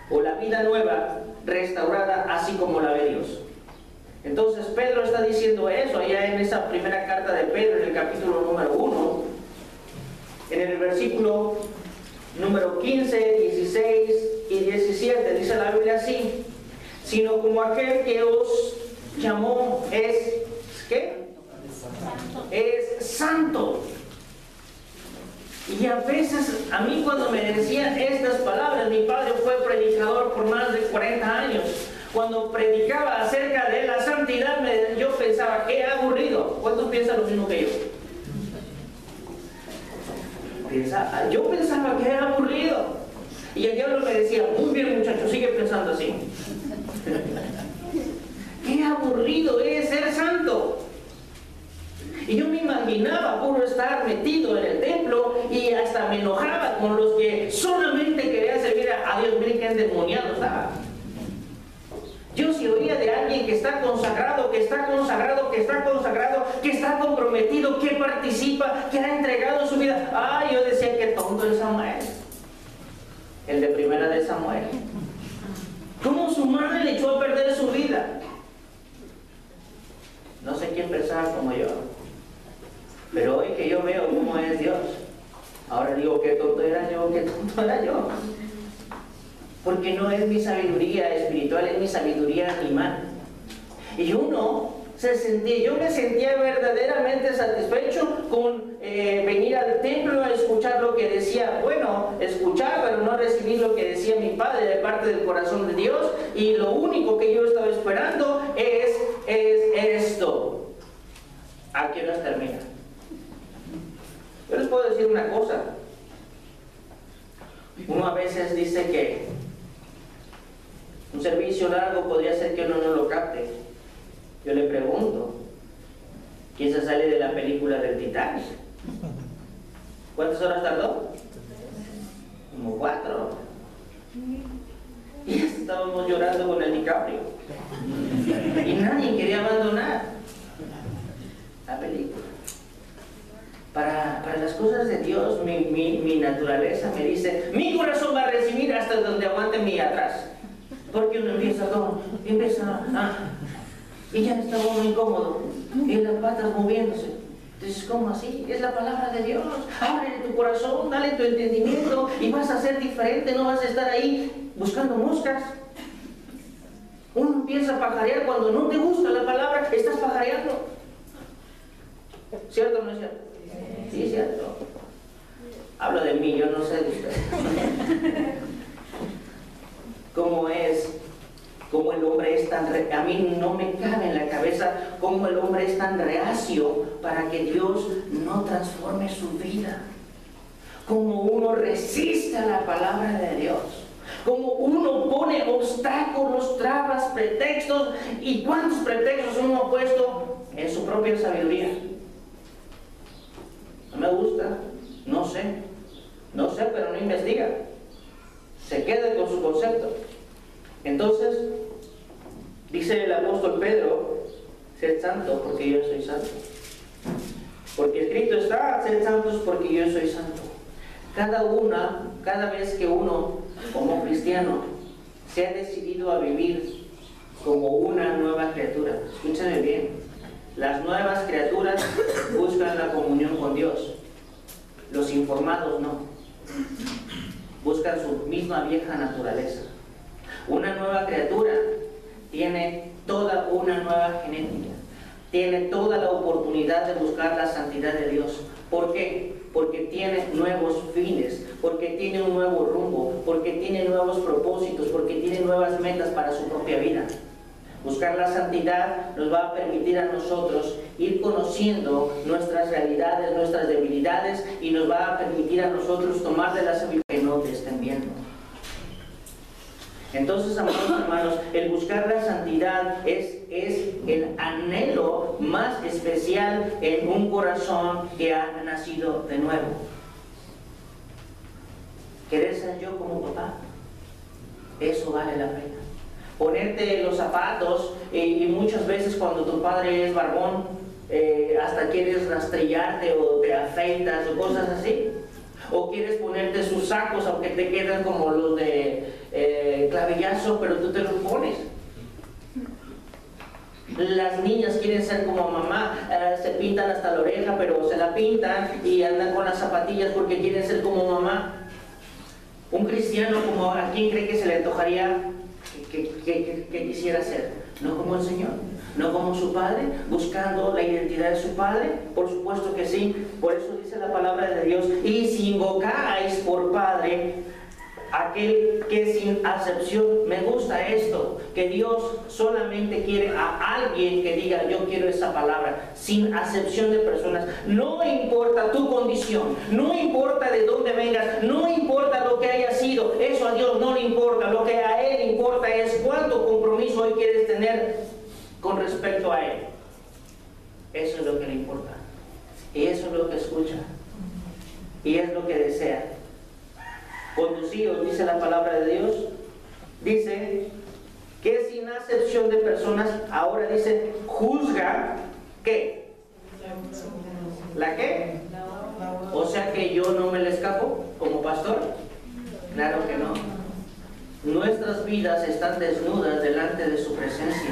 o la vida nueva, restaurada, así como la ve Dios. Entonces Pedro está diciendo eso allá en esa primera carta de Pedro, en el capítulo número 1, en el versículo número 15, 16 y 17, dice la Biblia así: sino como aquel que os llamó es, ¿qué? Es santo. Y a veces, a mí cuando me decían estas palabras, mi padre fue predicador por más de 40 años. Cuando predicaba acerca de la santidad, yo pensaba, qué aburrido. ¿Cuántos piensan lo mismo que yo? Yo pensaba que era aburrido. Y el diablo me decía, muy bien muchacho, sigue pensando así. Qué aburrido es ser santo. Y yo me imaginaba puro estar metido en el templo y hasta me enojaba con los que solamente querían servir a Dios. Miren qué endemoniado estaba. Yo si oía de alguien que está consagrado, que está consagrado, que está consagrado, que está comprometido, que participa, que ha entregado su vida, yo decía, qué tonto es Samuel, el de primera de Samuel. ¿Cómo su madre le echó a perder su vida? No sé quién pensaba como yo, pero hoy que yo veo cómo es Dios, ahora digo, qué tonto era yo, qué tonto era yo. Porque no es mi sabiduría espiritual, es mi sabiduría animal. Y yo me sentía verdaderamente satisfecho con venir al templo a escuchar lo que decía. Bueno, escuchar, pero no recibir lo que decía mi padre de parte del corazón de Dios. Y lo único que yo estaba esperando es esto. ¿A qué horas termina? Yo les puedo decir una cosa. Uno a veces dice que un servicio largo podría ser que uno no lo capte. Yo le pregunto, ¿quién se sale de la película del Titanic? ¿Cuántas horas tardó? Como 4. Y estábamos llorando con el DiCaprio. Y nadie quería abandonar la película. Para las cosas de Dios, mi naturaleza me dice, mi corazón va a recibir hasta donde aguante mi atrás. Porque uno empieza y ya está uno incómodo, y las patas moviéndose. Entonces, ¿cómo así? Es la palabra de Dios. Ábrele tu corazón, dale tu entendimiento, y vas a ser diferente, no vas a estar ahí buscando moscas. Uno empieza a pajarear cuando no te gusta la palabra, estás pajareando. ¿Cierto o no es cierto? Sí, es cierto. Hablo de mí, yo no sé de ustedes. Cómo el hombre es tan a mí no me cabe en la cabeza cómo el hombre es tan reacio para que Dios no transforme su vida. Cómo uno resiste a la palabra de Dios. Cómo uno pone obstáculos, trabas, pretextos. ¿Y cuántos pretextos uno ha puesto en su propia sabiduría? No me gusta, no sé, pero no investiga. Se queda con su concepto. Entonces, dice el apóstol Pedro, sed santo porque yo soy santo. Porque escrito está, sed santos porque yo soy santo. Cada vez que uno, como cristiano, se ha decidido a vivir como una nueva criatura, escúchame bien, las nuevas criaturas buscan la comunión con Dios, los informados no, buscan su misma vieja naturaleza. Una nueva criatura tiene toda una nueva genética, tiene toda la oportunidad de buscar la santidad de Dios. ¿Por qué? Porque tiene nuevos fines, porque tiene un nuevo rumbo, porque tiene nuevos propósitos, porque tiene nuevas metas para su propia vida. Buscar la santidad nos va a permitir a nosotros ir conociendo nuestras realidades, nuestras debilidades, y nos va a permitir a nosotros tomar de la sabiduría que no te estén viendo. Entonces, amados hermanos, el buscar la santidad es el anhelo más especial en un corazón que ha nacido de nuevo. ¿Querer ser yo como papá? Eso vale la pena. Ponerte los zapatos, y muchas veces cuando tu padre es barbón, hasta quieres rastrillarte o te afeitas o cosas así. O quieres ponerte sus sacos, aunque te quedan como los de clavillazo, pero tú te los pones. Las niñas quieren ser como mamá, se pintan hasta la oreja, pero se la pintan y andan con las zapatillas porque quieren ser como mamá. Un cristiano, como ¿a quién cree que se le antojaría que quisiera ser? No como el Señor, no como su Padre, buscando la identidad de su Padre. Por supuesto que sí. Por eso dice la palabra de Dios: y si invocáis por Padre aquel que sin acepción. Me gusta esto, que Dios solamente quiere a alguien que diga: yo quiero esa palabra, sin acepción de personas. No importa tu condición, no importa de dónde vengas, no importa lo que haya sido, eso a Dios no le importa. Lo que a Él importa es cuánto compromiso hoy quieres tener con respecto a Él. Eso es lo que le importa, y eso es lo que escucha, y es lo que desea. Conducidos, dice la palabra de Dios, dice que sin acepción de personas, ahora dice, juzga, ¿qué? ¿La qué? O sea que yo no me le escapo como pastor. Claro que no. Nuestras vidas están desnudas delante de su presencia,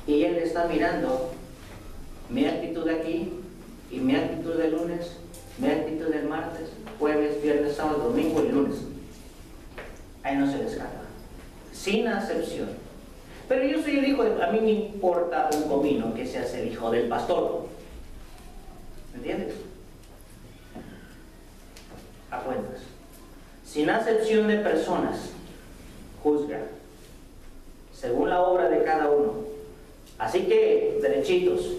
y Él está mirando mi actitud aquí, y mi actitud del lunes, mi actitud del martes, jueves, viernes, sábado, domingo y lunes. Ahí no se le escapa, sin acepción. Pero yo soy el hijo de... A mí me importa un comino que seas el hijo del pastor. ¿Me entiendes? A cuentas. Sin acepción de personas, juzga según la obra de cada uno. Así que, derechitos,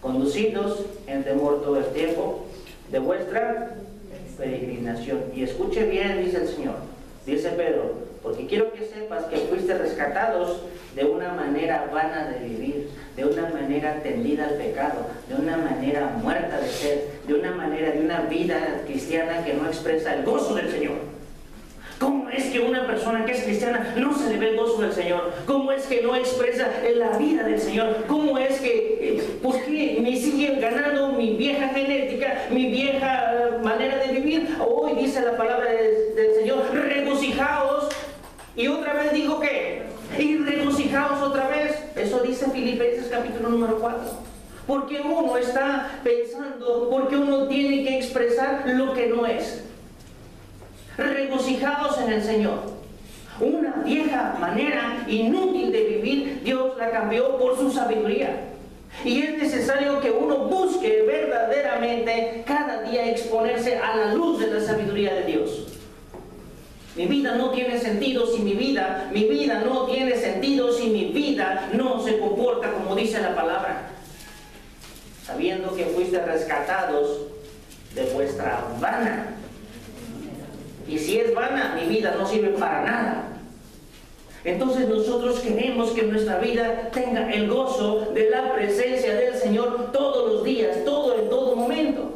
conducidos en temor todo el tiempo de vuestra peregrinación. Y escuche bien, dice el Señor, dice Pedro, porque quiero que sepas que fuiste rescatados de una manera vana de vivir, de una manera tendida al pecado, de una manera muerta de sed, de una manera de una vida cristiana que no expresa el gozo del Señor. ¿Cómo es que una persona que es cristiana no se le ve el gozo del Señor? ¿Cómo es que no expresa la vida del Señor? ¿Cómo es que, por qué me siguen ganando mi vieja genética, mi vieja manera de vivir? Hoy dice la palabra del Señor, regocijaos. Y otra vez dijo que, y regocijaos otra vez. Eso dice Filipenses capítulo número 4. Porque uno está pensando, porque uno tiene que expresar lo que no es. Regocijados en el Señor. Una vieja manera inútil de vivir, Dios la cambió por su sabiduría. Y es necesario que uno busque verdaderamente cada día exponerse a la luz de la sabiduría de Dios. Mi vida no tiene sentido si mi vida no tiene sentido si mi vida no se comporta como dice la palabra. Sabiendo que fuiste rescatados de vuestra vana. Y si es vana, mi vida no sirve para nada. Entonces nosotros queremos que nuestra vida tenga el gozo de la presencia del Señor todos los días, en todo momento.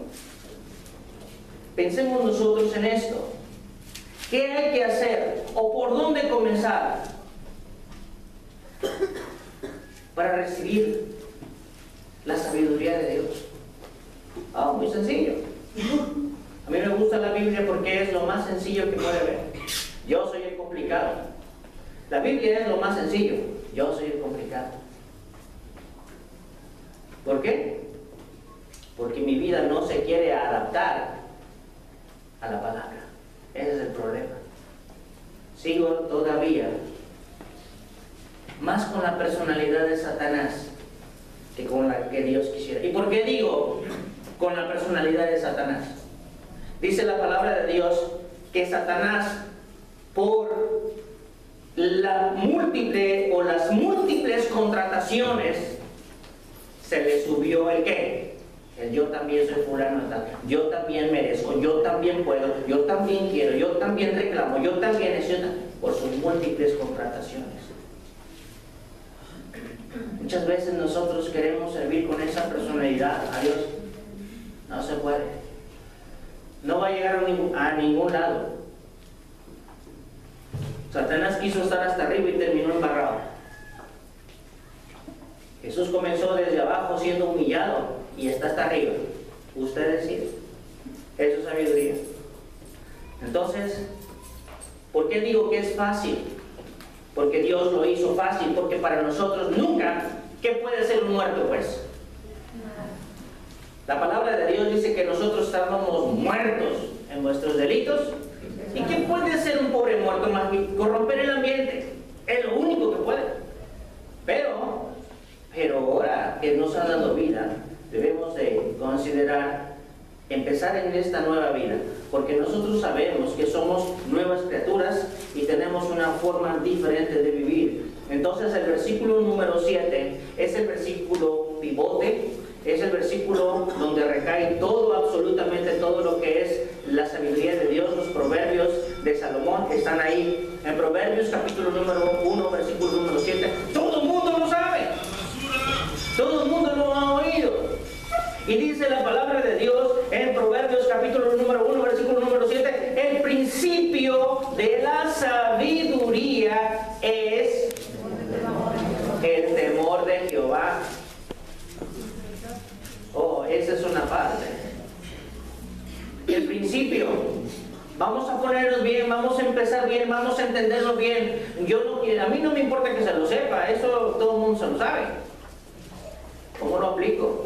Pensemos nosotros en esto. ¿Qué hay que hacer o por dónde comenzar para recibir la sabiduría de Dios? Muy sencillo. A mí me gusta la Biblia porque es lo más sencillo que puede haber. Yo soy el complicado. La Biblia es lo más sencillo. Yo soy el complicado. ¿Por qué? Porque mi vida no se quiere adaptar a la palabra. Ese es el problema. Sigo todavía más con la personalidad de Satanás que con la que Dios quisiera. ¿Y por qué digo con la personalidad de Satanás? Dice la palabra de Dios que Satanás, por la múltiple o las múltiples contrataciones, se le subió el ¿qué? El yo también soy fulano de tal, yo también merezco, yo también puedo, yo también quiero, yo también reclamo, yo también necesito, por sus múltiples contrataciones. Muchas veces nosotros queremos servir con esa personalidad a Dios. No se puede. No va a llegar a ningún lado. Satanás quiso estar hasta arriba y terminó embarrado. Jesús comenzó desde abajo siendo humillado y está hasta arriba. Usted decide. Eso es sabiduría. Entonces, ¿por qué digo que es fácil? Porque Dios lo hizo fácil, porque para nosotros nunca, ¿qué puede ser un muerto pues? La palabra de Dios dice que nosotros estábamos muertos en nuestros delitos. ¿Y qué puede ser un pobre muerto más que corromper el ambiente? Es lo único que puede. Pero ahora que nos ha dado vida, debemos de considerar empezar en esta nueva vida, porque nosotros sabemos que somos nuevas criaturas y tenemos una forma diferente de vivir. Entonces el versículo número 7 es el versículo pivote, es el versículo donde recae todo, absolutamente todo lo que es la sabiduría de Dios. Los proverbios de Salomón están ahí. En Proverbios capítulo número 1, versículo número 7, todo el mundo lo sabe, todo el mundo lo ha oído. Y dice la palabra de Dios en Proverbios capítulo número 1, versículo número 7, el principio de la sabiduría es el temor de Jehová. Oh, esa es una parte. El principio. Vamos a ponernos bien, vamos a empezar bien, vamos a entenderlo bien. A mí no me importa que se lo sepa, eso todo el mundo se lo sabe. ¿Cómo lo aplico?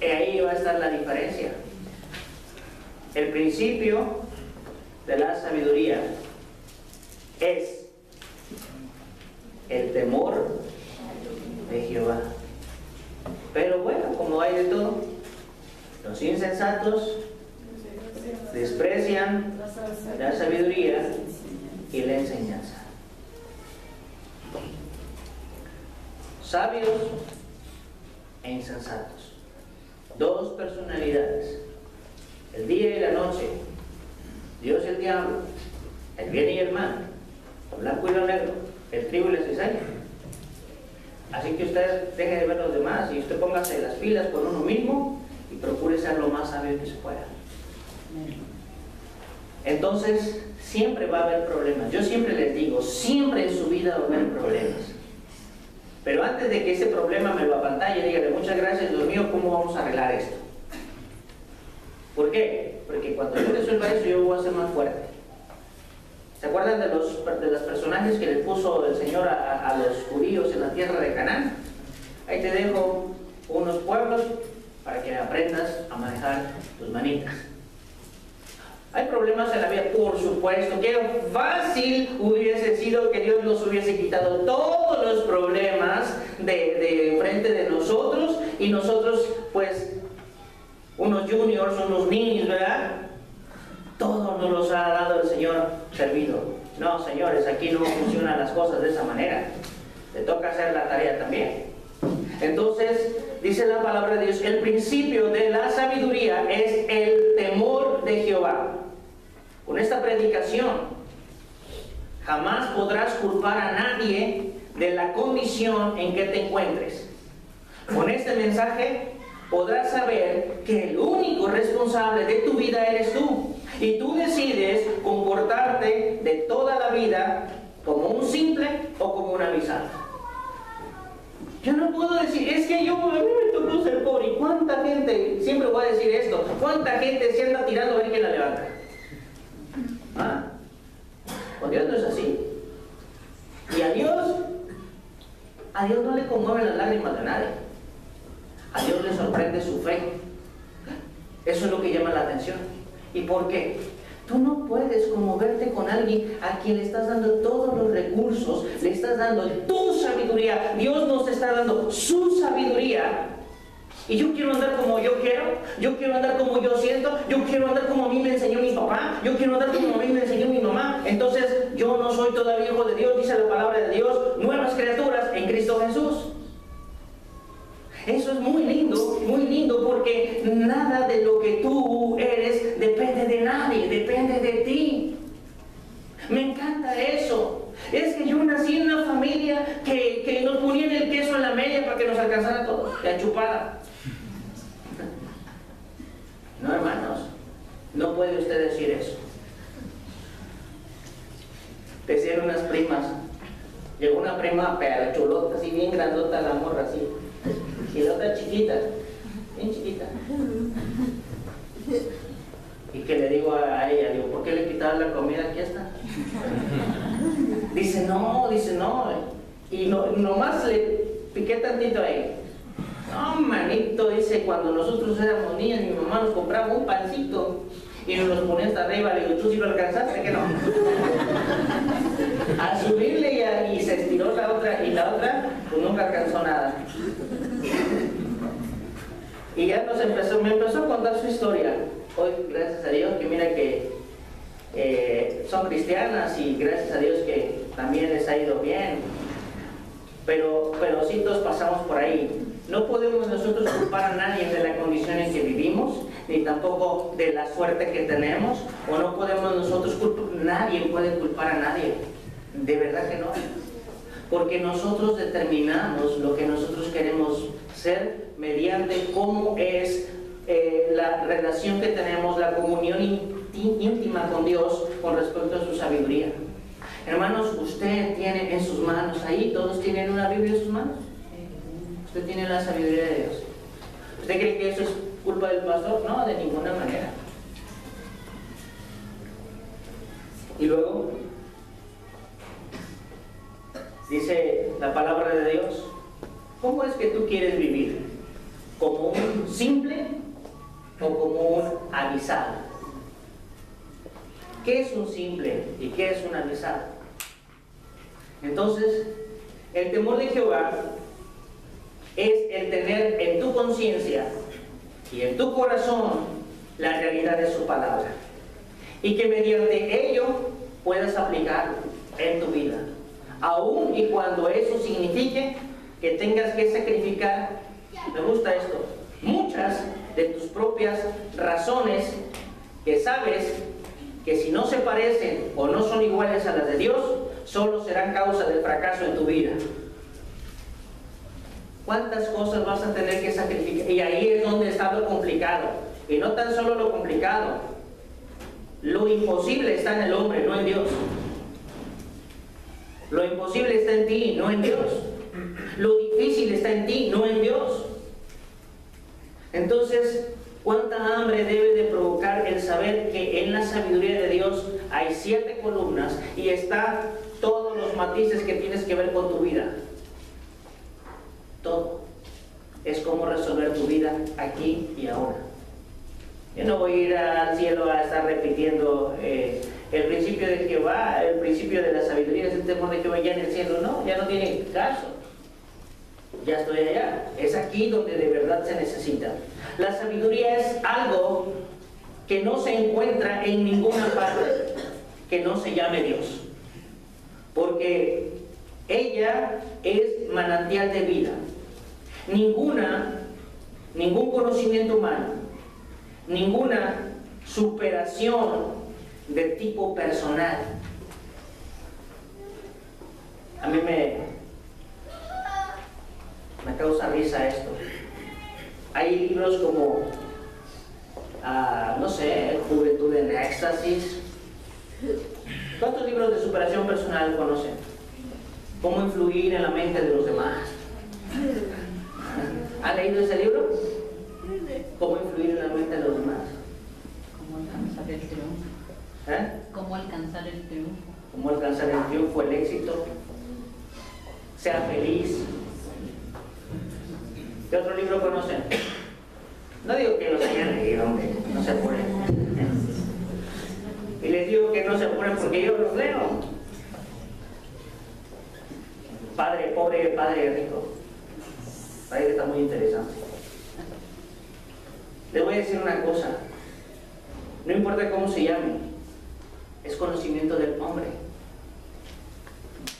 Ahí va a estar la diferencia. El principio de la sabiduría es el temor de Jehová. Pero bueno, como hay de todo, los insensatos desprecian la sabiduría y la enseñanza. Sabios e insensatos. Dos personalidades. El día y la noche. Dios y el diablo. El bien y el mal. Lo blanco y lo negro. El trigo y la cizaña. Así que usted deje de ver a los demás y usted póngase las pilas con uno mismo y procure ser lo más sabio que se pueda. Entonces, siempre va a haber problemas. Yo siempre les digo, siempre en su vida va a haber problemas. Pero antes de que ese problema me lo apantalle, dígale, muchas gracias, Dios mío, ¿cómo vamos a arreglar esto? ¿Por qué? Porque cuando yo resuelva eso, yo voy a ser más fuerte. ¿Se acuerdan de los personajes que le puso el Señor a los judíos en la tierra de Canaán? Ahí te dejo unos pueblos para que aprendas a manejar tus manitas. ¿Hay problemas en la vida? Por supuesto. Qué fácil hubiese sido que Dios nos hubiese quitado todos los problemas de frente de nosotros y nosotros, pues, unos juniors, unos niños, ¿verdad? Todos nos los ha dado el Señor servido. No, señores, aquí no funcionan las cosas de esa manera. Le toca hacer la tarea también. Entonces, dice la palabra de Dios, el principio de la sabiduría es el temor de Jehová. Con esta predicación, jamás podrás culpar a nadie de la condición en que te encuentres. Con este mensaje, podrás saber que el único responsable de tu vida eres tú. Y tú decides comportarte de toda la vida como un simple o como un avisado. Yo no puedo decir, es que a mí me tocó ser pobre. ¿Y cuánta gente, siempre voy a decir esto, cuánta gente se anda tirando a ver quién la levanta? ¿Ah? Con Dios no es así. Y a Dios no le conmueven las lágrimas de nadie. A Dios le sorprende su fe. Eso es lo que llama la atención. ¿Y por qué? Tú no puedes conmoverte con alguien a quien le estás dando todos los recursos, le estás dando tu sabiduría. Dios nos está dando su sabiduría. Y yo quiero andar como yo quiero andar como yo siento, yo quiero andar como a mí me enseñó mi papá, yo quiero andar como a mí me enseñó mi mamá. Entonces yo no soy todavía hijo de Dios, dice la palabra de Dios, nuevas criaturas en Cristo Jesús. Eso es muy lindo, porque nada de lo que tú eres depende de nadie, depende de ti. Me encanta eso. Es que yo nací en una familia que nos ponían el queso en la media para que nos alcanzara todo, la chupada. No, hermanos, no puede usted decir eso. Decían unas primas, llegó una prima pero chulota, así bien grandota la morra, así, y la otra chiquita, bien chiquita. Y que le digo a ella, digo, ¿por qué le quitaron la comida aquí esta? Dice no, y nomás le piqué tantito ahí. No, manito, dice, cuando nosotros éramos niños, mi mamá nos compraba un pancito y nos los ponía hasta arriba. Le digo, ¿tú sí lo alcanzaste? Que no. Al subirle y se estiró la otra, y la otra, pues nunca alcanzó nada. Y ya me empezó a contar su historia. Hoy, gracias a Dios, que mira que son cristianas y gracias a Dios que también les ha ido bien. Pero sí todos pasamos por ahí. No podemos nosotros culpar a nadie de la condición en que vivimos, ni tampoco de la suerte que tenemos, o no podemos nosotros nadie puede culpar a nadie. De verdad que no. Porque nosotros determinamos lo que nosotros queremos ser mediante cómo es la relación que tenemos, la comunión íntima con Dios con respecto a su sabiduría. Hermanos, usted tiene en sus manos, ahí todos tienen una Biblia en sus manos. Usted tiene la sabiduría de Dios. ¿Usted cree que eso es culpa del pastor? No, de ninguna manera. Y luego dice la palabra de Dios, ¿cómo es que tú quieres vivir? ¿Como un simple o como un avisado? ¿Qué es un simple y qué es un avisado? Entonces, el temor de Jehová es el tener en tu conciencia y en tu corazón la realidad de su palabra, y que mediante ello puedas aplicarlo en tu vida, aun y cuando eso signifique que tengas que sacrificar, me gusta esto, muchas de tus propias razones que sabes que si no se parecen o no son iguales a las de Dios, solo serán causa del fracaso en tu vida. ¿Cuántas cosas vas a tener que sacrificar? Y ahí es donde está lo complicado. Y no tan solo lo complicado, lo imposible está en el hombre, no en Dios. Lo imposible está en ti, no en Dios. Lo difícil está en ti, no en Dios. Entonces, ¿cuánta hambre debe de provocar el saber que en la sabiduría de Dios hay 7 columnas y está todos los matices que tienes que ver con tu vida? Todo es cómo resolver tu vida aquí y ahora. Yo no voy a ir al cielo a estar repitiendo el principio de Jehová, el principio de la sabiduría es el temor de Jehová ya en el cielo. No, ya no tiene caso. Ya estoy allá. Es aquí donde de verdad se necesita. La sabiduría es algo que no se encuentra en ninguna parte que no se llame Dios. Porque ella es manantial de vida. Ningún conocimiento humano, ninguna superación de tipo personal. A mí me causa risa esto. Hay libros como, no sé, Juventud en Éxtasis. ¿Cuántos libros de superación personal conocen? ¿Cómo influir en la mente de los demás? ¿Han leído ese libro? ¿Cómo influir en la mente de los demás? ¿Cómo alcanzar el triunfo? ¿Cómo alcanzar el triunfo? ¿Cómo alcanzar el triunfo, el éxito? Sea feliz. ¿Qué otro libro conocen? No digo que los hayan leído, hombre, no se apuren. Y les digo que no se apuren porque yo los leo. Padre pobre de Padre Rico. Parece que está muy interesante. Le voy a decir una cosa. No importa cómo se llame, es conocimiento del hombre.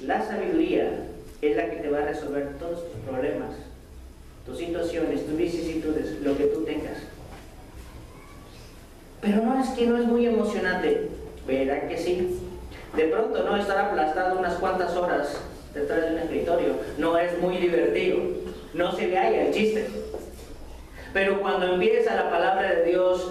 La sabiduría es la que te va a resolver todos tus problemas, tus situaciones, tus vicisitudes, lo que tú tengas. Pero no es que no es muy emocionante. ¿Verdad que sí? De pronto no estar aplastado unas cuantas horas detrás de un escritorio no es muy divertido, no se le halla el chiste. Pero cuando empieza la palabra de Dios,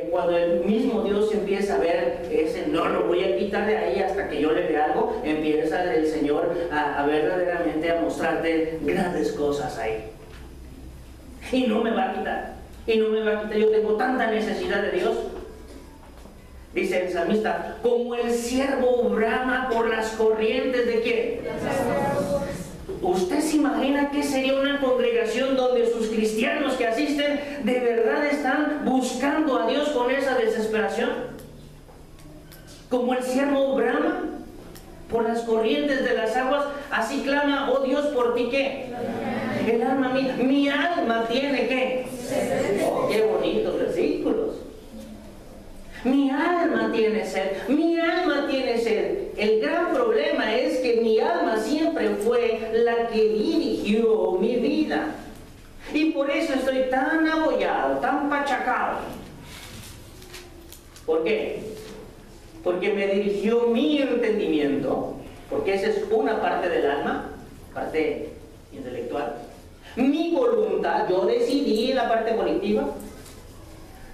cuando el mismo Dios empieza a ver ese, no lo voy a quitar de ahí hasta que yo le dé algo, empieza el Señor a verdaderamente a mostrarte grandes cosas ahí. Y no me va a quitar, y no me va a quitar, yo tengo tanta necesidad de Dios. Dice el salmista, como el ciervo brama por las corrientes de ¿quién? ¿Usted se imagina qué sería una congregación donde sus cristianos que asisten de verdad están buscando a Dios con esa desesperación? Como el ciervo brama por las corrientes de las aguas, así clama, oh Dios, por ti ¿qué? El alma mía, mi alma tiene ¿qué? Oh, qué bonitos versículos. Mi alma tiene sed, mi alma tiene sed. El gran problema es que mi alma siempre fue la que dirigió mi vida. Y por eso estoy tan abollado, tan pachacado. ¿Por qué? Porque me dirigió mi entendimiento, porque esa es una parte del alma, parte intelectual. Mi voluntad, yo decidí la parte volitiva.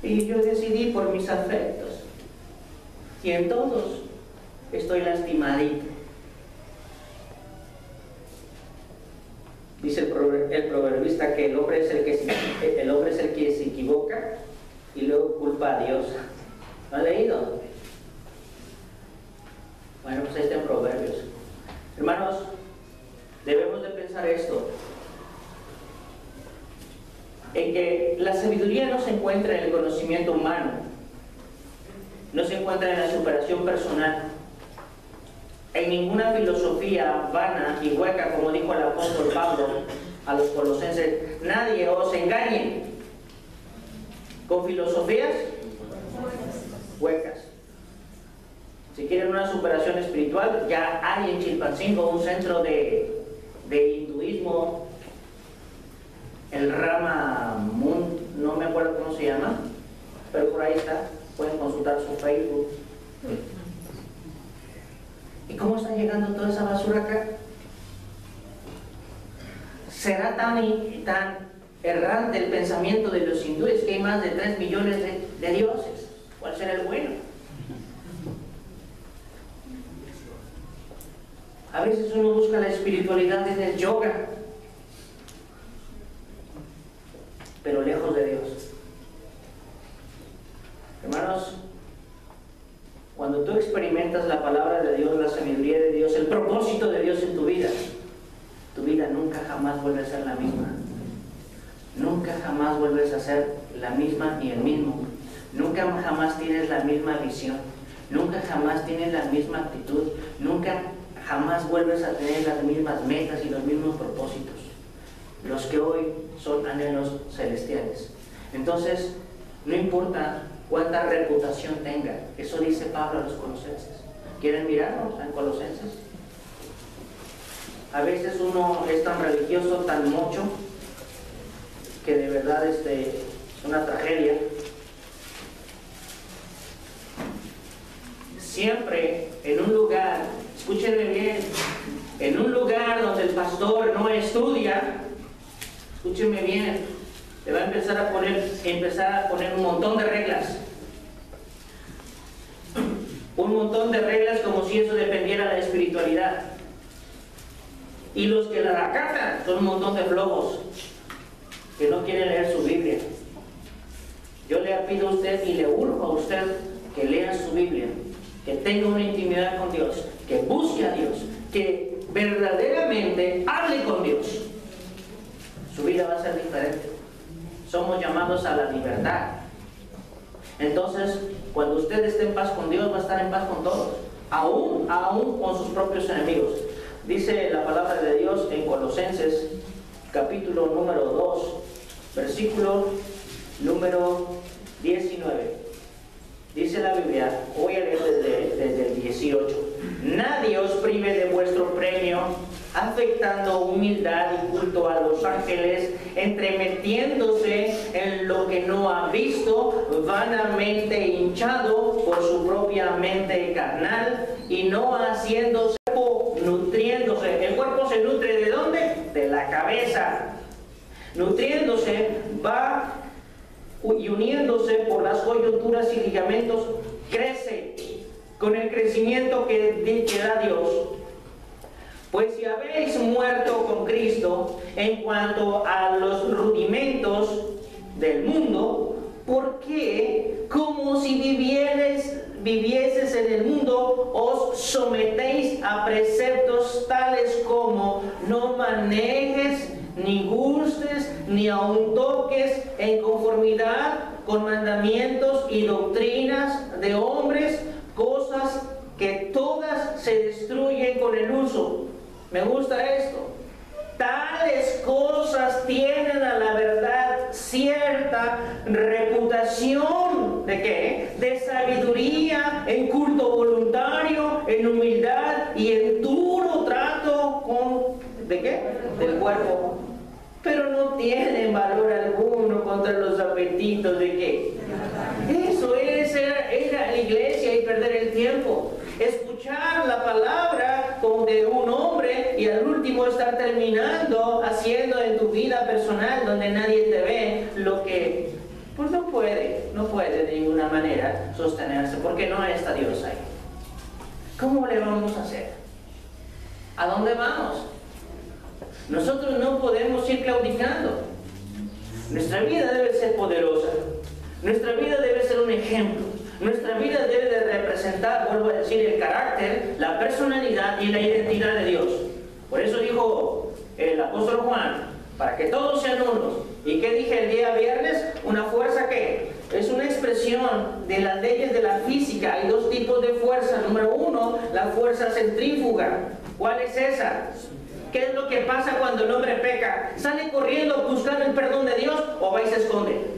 Y yo decidí por mis afectos. Y en todos estoy lastimadito. Dice el proverbista que el hombre es el que se equivoca y luego culpa a Dios. ¿Lo han leído? Bueno, pues ahí está en Proverbios. Hermanos, debemos de pensar esto. En que la sabiduría no se encuentra en el conocimiento humano, no se encuentra en la superación personal, en ninguna filosofía vana y hueca, como dijo el apóstol Pablo a los colosenses. Nadie os engañe con filosofías huecas. Si quieren una superación espiritual, ya hay en Chilpancingo un centro de hinduismo, el Rama Moon, no me acuerdo cómo se llama, pero por ahí está, pueden consultar su Facebook. ¿Y cómo está llegando toda esa basura acá? ¿Será tan errante el pensamiento de los hindúes que hay más de 3 millones de dioses? ¿Cuál será el bueno? A veces uno busca la espiritualidad en el yoga, pero lejos de Dios. Hermanos, cuando tú experimentas la palabra de Dios, la sabiduría de Dios, el propósito de Dios en tu vida nunca jamás vuelve a ser la misma. Nunca jamás vuelves a ser la misma ni el mismo. Nunca jamás tienes la misma visión. Nunca jamás tienes la misma actitud. Nunca jamás vuelves a tener las mismas metas y los mismos propósitos, los que hoy son anhelos celestiales. Entonces, no importa cuánta reputación tenga, eso dice Pablo a los colosenses. ¿Quieren mirarnos en Colosenses? A veces uno es tan religioso, tan mocho, que de verdad es una tragedia. Siempre en un lugar, escúchenme bien, en un lugar donde el pastor no estudia, escúchenme bien, le va a empezar a poner un montón de reglas. Un montón de reglas como si eso dependiera de la espiritualidad. Y los que la acatan son un montón de flojos que no quieren leer su Biblia. Yo le pido a usted y le urjo a usted que lea su Biblia, que tenga una intimidad con Dios, que busque a Dios, que verdaderamente hable con Dios. Su vida va a ser diferente. Somos llamados a la libertad. Entonces, cuando usted esté en paz con Dios, va a estar en paz con todos, aún con sus propios enemigos. Dice la palabra de Dios en Colosenses, capítulo número 2, versículo número 19. Dice la Biblia, voy a leer desde el 18. Nadie os prive de vuestro premio, afectando humildad y culto a los ángeles, entremetiéndose en lo que no ha visto, vanamente hinchado por su propia mente carnal, y no haciéndose nutriéndose. El cuerpo se nutre ¿de dónde? De la cabeza. Nutriéndose va y uniéndose por las coyunturas y ligamentos, crece con el crecimiento que da Dios. Pues si habéis muerto con Cristo en cuanto a los rudimentos del mundo, ¿por qué, como si vivieses en el mundo, os sometéis a preceptos tales como no manejes, ni gustes, ni aun toques en conformidad con mandamientos y doctrinas de hombres, cosas que todas se destruyen con el uso? Me gusta esto. Tales cosas tienen a la verdad cierta reputación. ¿De qué? De sabiduría, en culto voluntario, en humildad y en duro trato con... ¿de qué? Del cuerpo. Pero no tienen valor alguno contra los apetitos de qué. Eso es ir a la iglesia y perder el tiempo. Escuchar la palabra de un hombre y al último estar terminando haciendo en tu vida personal donde nadie te ve lo que pues no puede de ninguna manera sostenerse, porque no está Dios ahí. ¿Cómo le vamos a hacer? ¿A dónde vamos? Nosotros no podemos ir claudicando. Nuestra vida debe ser poderosa. Nuestra vida debe ser un ejemplo. Nuestra vida debe de representar, vuelvo a decir, el carácter, la personalidad y la identidad de Dios. Por eso dijo el apóstol Juan, para que todos sean unos. ¿Y qué dije el día viernes? Una fuerza que es una expresión de las leyes de la física. Hay dos tipos de fuerza. Número uno, la fuerza centrífuga. ¿Cuál es esa? ¿Qué es lo que pasa cuando el hombre peca? ¿Sale corriendo a buscar el perdón de Dios o va y se esconde?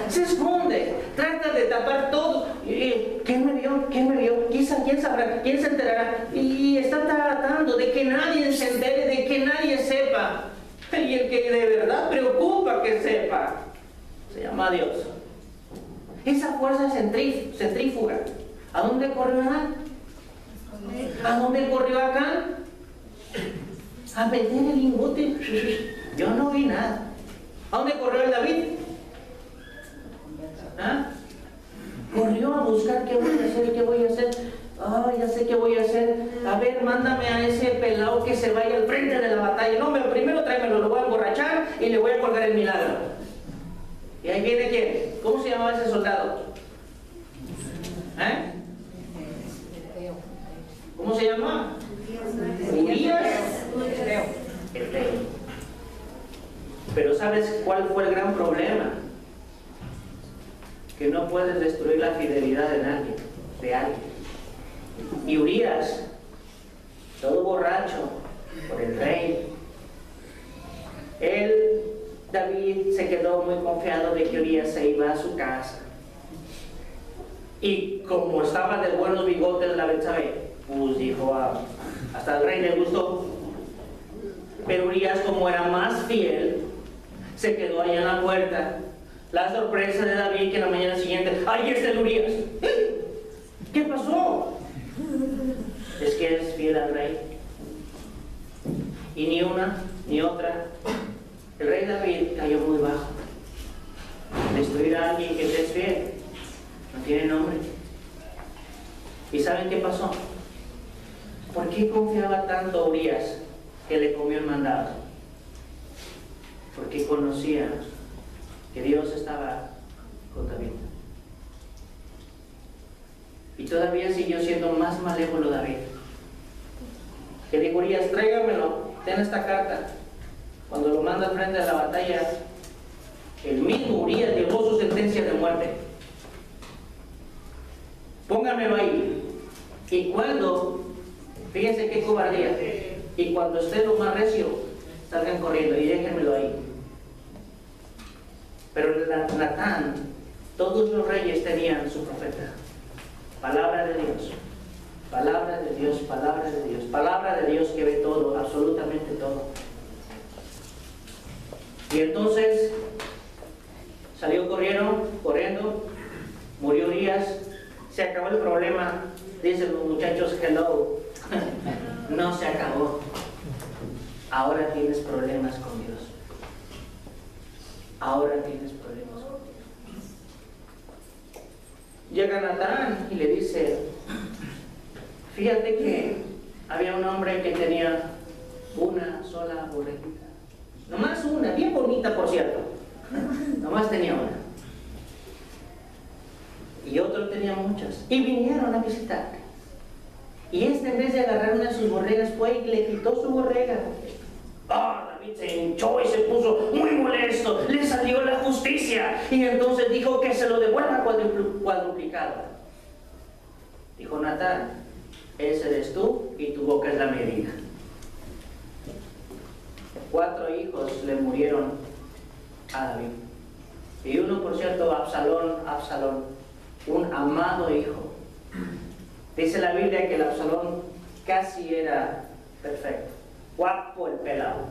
Se esconde, trata de tapar todo. ¿Quién me vio? ¿Quién me vio? ¿Quién sabrá? ¿Quién se enterará? Y está tratando de que nadie se entere, de que nadie sepa. Y el que de verdad preocupa que sepa, se llama Dios. Esa fuerza centrífuga. ¿A dónde corrió Adán? ¿A dónde corrió Acán? A meter el lingote. Yo no vi nada. ¿A dónde corrió el David? ¿Ah? Corrió a buscar qué voy a hacer, qué voy a hacer. Ya sé qué voy a hacer. A ver, mándame a ese pelado que se vaya al frente de la batalla. No, primero tráemelo, lo voy a emborrachar y le voy a colgar el milagro. Y ahí viene ¿quién? ¿Cómo se llamaba ese soldado? ¿Cómo se llama? Urías. Pero ¿sabes cuál fue el gran problema? Que no puedes destruir la fidelidad de alguien. Y Urías, todo borracho por el rey, David se quedó muy confiado de que Urías se iba a su casa. Y como estaba de buenos bigotes la Betsabé, pues dijo, hasta el rey le gustó. Pero Urías, como era más fiel, se quedó allá en la puerta. La sorpresa de David que la mañana siguiente, ¡ahí está el Urías! ¿Qué pasó? Es que es fiel al rey. Y ni una ni otra. El rey David cayó muy bajo. Destruir a alguien que te es fiel no tiene nombre. ¿Y saben qué pasó? ¿Por qué confiaba tanto Urías que le comió el mandado? Porque conocía que Dios estaba con David. Y todavía siguió siendo más malévolo David. Que dijo Urías, tráigamelo, ten esta carta. Cuando lo manda al frente de la batalla, el mismo Urías llevó su sentencia de muerte. Póngamelo ahí. Y cuando, fíjense qué cobardía, y cuando esté lo más recio, salgan corriendo y déjenmelo ahí. Pero Natán, todos los reyes tenían su profeta. Palabra de Dios, palabra de Dios, palabra de Dios, palabra de Dios que ve todo, absolutamente todo. Y entonces salió corriendo, murió Urias, se acabó el problema. Dicen los muchachos, hello, no se acabó. Ahora tienes problemas con Dios. Ahora tienes problemas con Dios. Llega Natán y le dice, fíjate que había un hombre que tenía una sola borreguita. Nomás una, bien bonita por cierto. Nomás tenía una. Y otro tenía muchas. Y vinieron a visitar. Y en vez de agarrar una de sus borregas, fue y le quitó su borrega. David se hinchó y se puso muy molesto. Le salió la justicia. Y entonces dijo que se lo devuelva cuadruplicado. Dijo Natán, ese eres tú y tu boca es la medida. 4 hijos le murieron a David. Y uno, por cierto, Absalón, un amado hijo. Dice la Biblia que el Absalón casi era perfecto, guapo el pelado.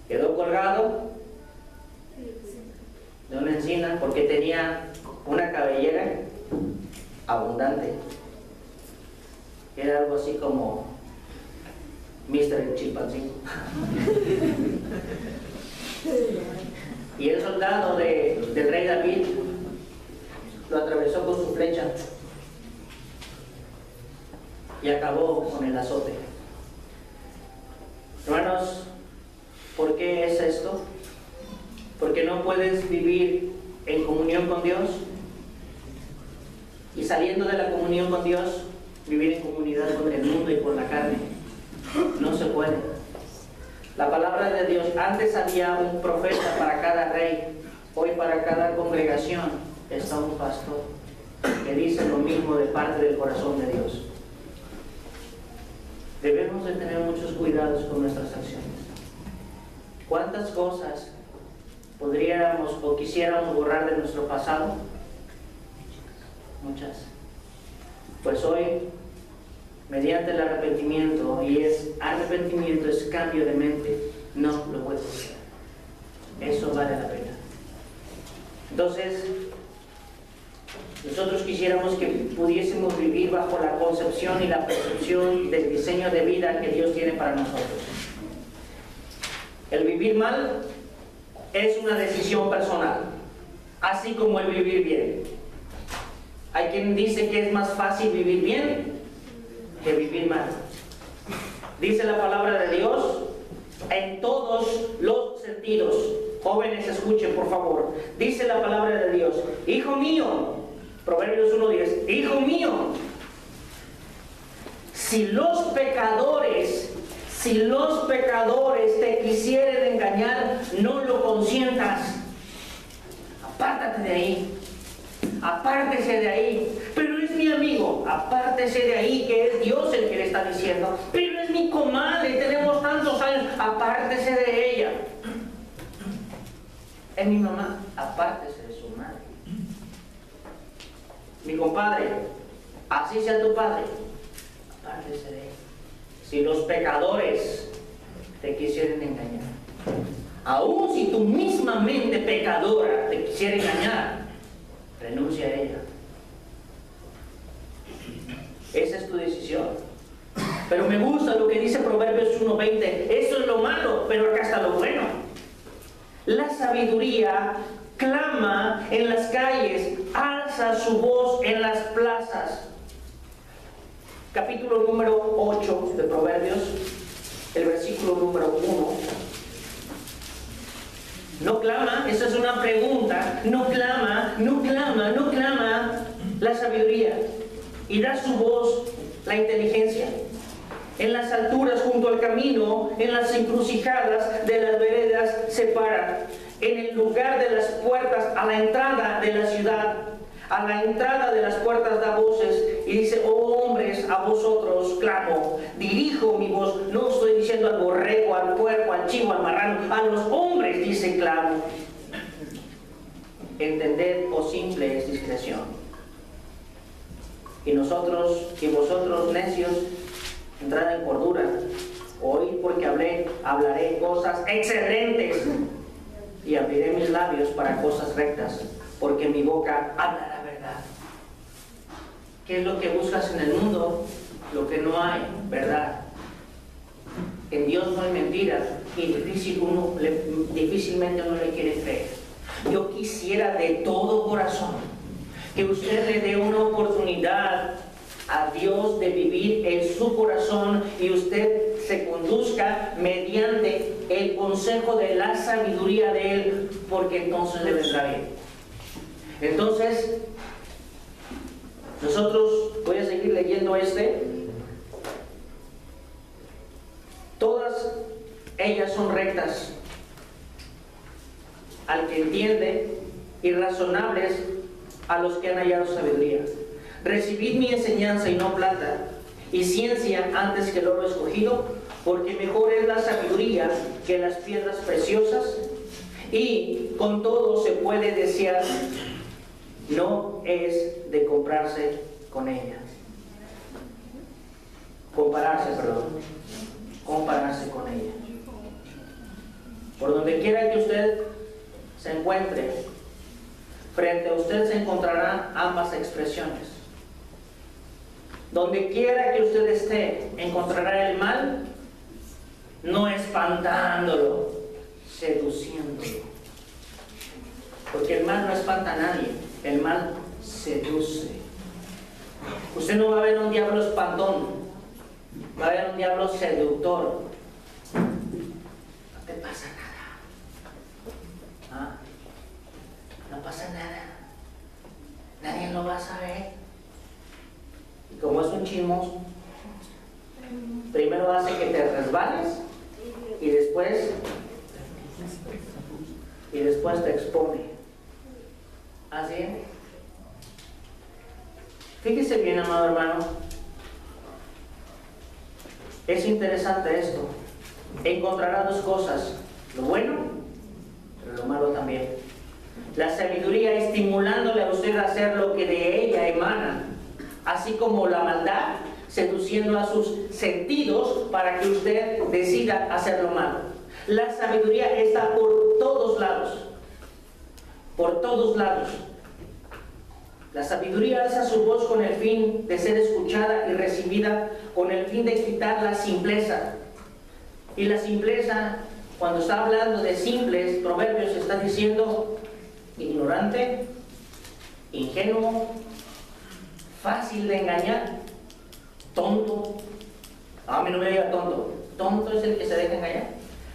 Quedó colgado de una encina porque tenía una cabellera abundante. Era algo así como Mr. Chilpancingo. Y el soldado del rey David lo atravesó con su flecha y acabó con el azote. Hermanos, ¿por qué es esto? Porque no puedes vivir en comunión con Dios y saliendo de la comunión con Dios, vivir en comunidad con el mundo y con la carne. No se puede. La palabra de Dios, antes había un profeta para cada rey, hoy para cada congregación está un pastor que dice lo mismo de parte del corazón de Dios. Debemos de tener muchos cuidados con nuestras acciones. ¿Cuántas cosas podríamos o quisiéramos borrar de nuestro pasado? Muchas. Pues hoy, mediante el arrepentimiento, arrepentimiento es cambio de mente, no lo puedes hacer. Eso vale la pena. Entonces, nosotros quisiéramos que pudiésemos vivir bajo la concepción y la percepción del diseño de vida que Dios tiene para nosotros. El vivir mal es una decisión personal, así como el vivir bien. Hay quien dice que es más fácil vivir bien que vivir mal. Dice la palabra de Dios en todos los sentidos. Jóvenes, escuchen por favor. Dice la palabra de Dios, hijo mío, Proverbios 1:10, hijo mío, si los pecadores te quisieren engañar, no lo consientas. Apártate de ahí. Apártese de ahí. Pero es mi amigo, apártese de ahí, que es Dios el que le está diciendo. Pero es mi comadre, tenemos tantos años, apártese de ella. Es mi mamá, apártese de su madre. Mi compadre, así sea tu padre, apártese de él. Si los pecadores te quisieren engañar, aun si tu misma mente pecadora te quisiera engañar, renuncia a ella. Esa es tu decisión. Pero me gusta lo que dice Proverbios 1:20. Eso es lo malo, pero acá está lo bueno. La sabiduría clama en las calles, alza su voz en las plazas. Capítulo número 8 de Proverbios, el versículo número 1. No clama, esa es una pregunta. No clama la sabiduría. Y da su voz la inteligencia. En las alturas junto al camino, en las encrucijadas de las veredas se para. En el lugar de las puertas a la entrada de la ciudad. A la entrada de las puertas da voces y dice: oh hombres, a vosotros clamo, dirijo mi voz. No estoy diciendo al borrego, al puerco, al chivo, al marrano, a los hombres dice clamo. Entended, oh simple, es discreción. Y nosotros y vosotros necios, entrad en cordura. Oíd, porque hablaré cosas excelentes y abriré mis labios para cosas rectas, porque mi boca hablará verdad. ¿Qué es lo que buscas en el mundo? Lo que no hay, verdad. En Dios no hay mentiras y difícilmente uno le quiere creer. Yo quisiera de todo corazón que usted le dé una oportunidad a Dios de vivir en su corazón y usted se conduzca mediante el consejo de la sabiduría de Él, porque entonces le vendrá bien. Entonces, nosotros, voy a seguir leyendo todas ellas son rectas al que entiende y razonables a los que han hallado sabiduría. Recibid mi enseñanza y no plata, y ciencia antes que el oro escogido, porque mejor es la sabiduría que las piedras preciosas, y con todo se puede desear, no es de compararse con ella. Compararse con ella. Por donde quiera que usted se encuentre, frente a usted se encontrarán ambas expresiones. Donde quiera que usted esté, encontrará el mal, no espantándolo, seduciéndolo. Porque el mal no espanta a nadie, el mal seduce. Usted no va a ver un diablo espantón, va a ver un diablo seductor. No te pasa nada. No pasa nada. Nadie lo va a saber. Y como es un chismoso, primero hace que te resbales y después te expone. ¿Así? Fíjese bien, amado hermano. Es interesante esto. Encontrará dos cosas: lo bueno, pero lo malo también. La sabiduría estimulándole a usted a hacer lo que de ella emana, así como la maldad seduciendo a sus sentidos para que usted decida hacer lo malo. La sabiduría está por todos lados. Por todos lados. La sabiduría alza su voz con el fin de ser escuchada y recibida, con el fin de quitar la simpleza. Y la simpleza, cuando está hablando de simples, Proverbios está diciendo ignorante, ingenuo, fácil de engañar, tonto. A mí no me diga tonto. Tonto es el que se deja engañar.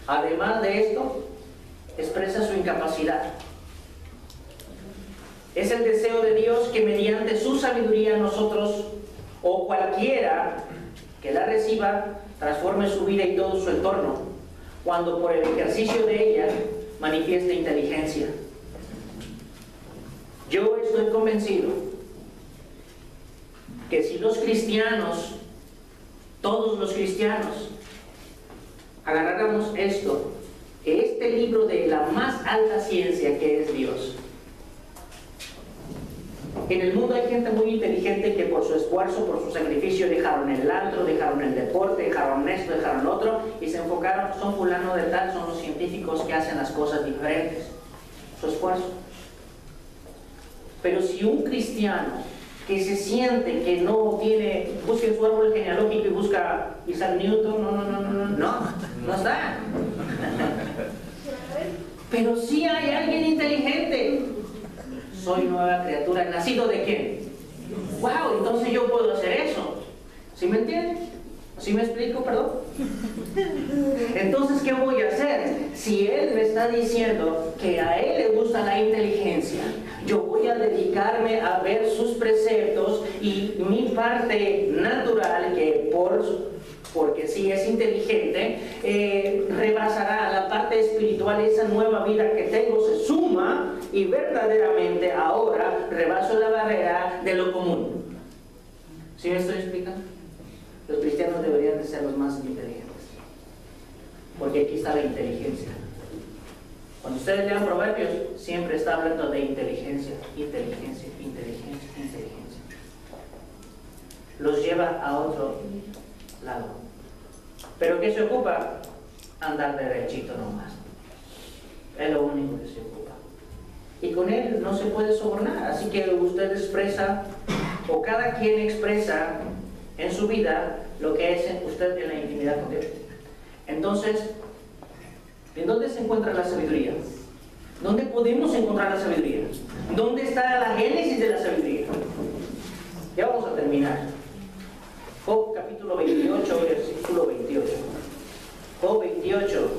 Además de esto, expresa su incapacidad. Es el deseo de Dios que mediante su sabiduría nosotros, o cualquiera que la reciba, transforme su vida y todo su entorno, cuando por el ejercicio de ella manifieste inteligencia. Yo estoy convencido que si los cristianos, todos los cristianos, agarráramos esto, que este libro de la más alta ciencia que es Dios. En el mundo hay gente muy inteligente que por su esfuerzo, por su sacrificio, dejaron el antro, dejaron el deporte, dejaron esto, dejaron lo otro, y se enfocaron, son fulano de tal, son los científicos que hacen las cosas diferentes. Su esfuerzo. Pero si un cristiano que se siente que no tiene, busca su árbol genealógico y busca Isaac Newton, no está. Pero sí hay alguien inteligente. Soy nueva criatura. ¿Nacido de quién? ¡Wow! Entonces yo puedo hacer eso. ¿Sí me entienden? ¿Sí me explico? Perdón. Entonces, ¿qué voy a hacer? Si Él me está diciendo que a Él le gusta la inteligencia, yo voy a dedicarme a ver sus preceptos, y mi parte natural, que porque sí es inteligente, rebasará la parte espiritual. Esa nueva vida que tengo se suma y verdaderamente ahora rebaso la barrera de lo común. ¿Sí me estoy explicando? Los cristianos deberían de ser los más inteligentes, porque aquí está la inteligencia. Cuando ustedes lean Proverbios, siempre está hablando de inteligencia, inteligencia, inteligencia, inteligencia. Los lleva a otro lado. ¿Pero qué se ocupa? Andar derechito nomás. Es lo único que se ocupa. Y con él no se puede sobornar. Así que usted expresa, o cada quien expresa en su vida lo que es usted en la intimidad con Dios. Entonces, ¿en dónde se encuentra la sabiduría? ¿Dónde podemos encontrar la sabiduría? ¿Dónde está la génesis de la sabiduría? Ya vamos a terminar. Job capítulo 28, versículo 28. Job 28.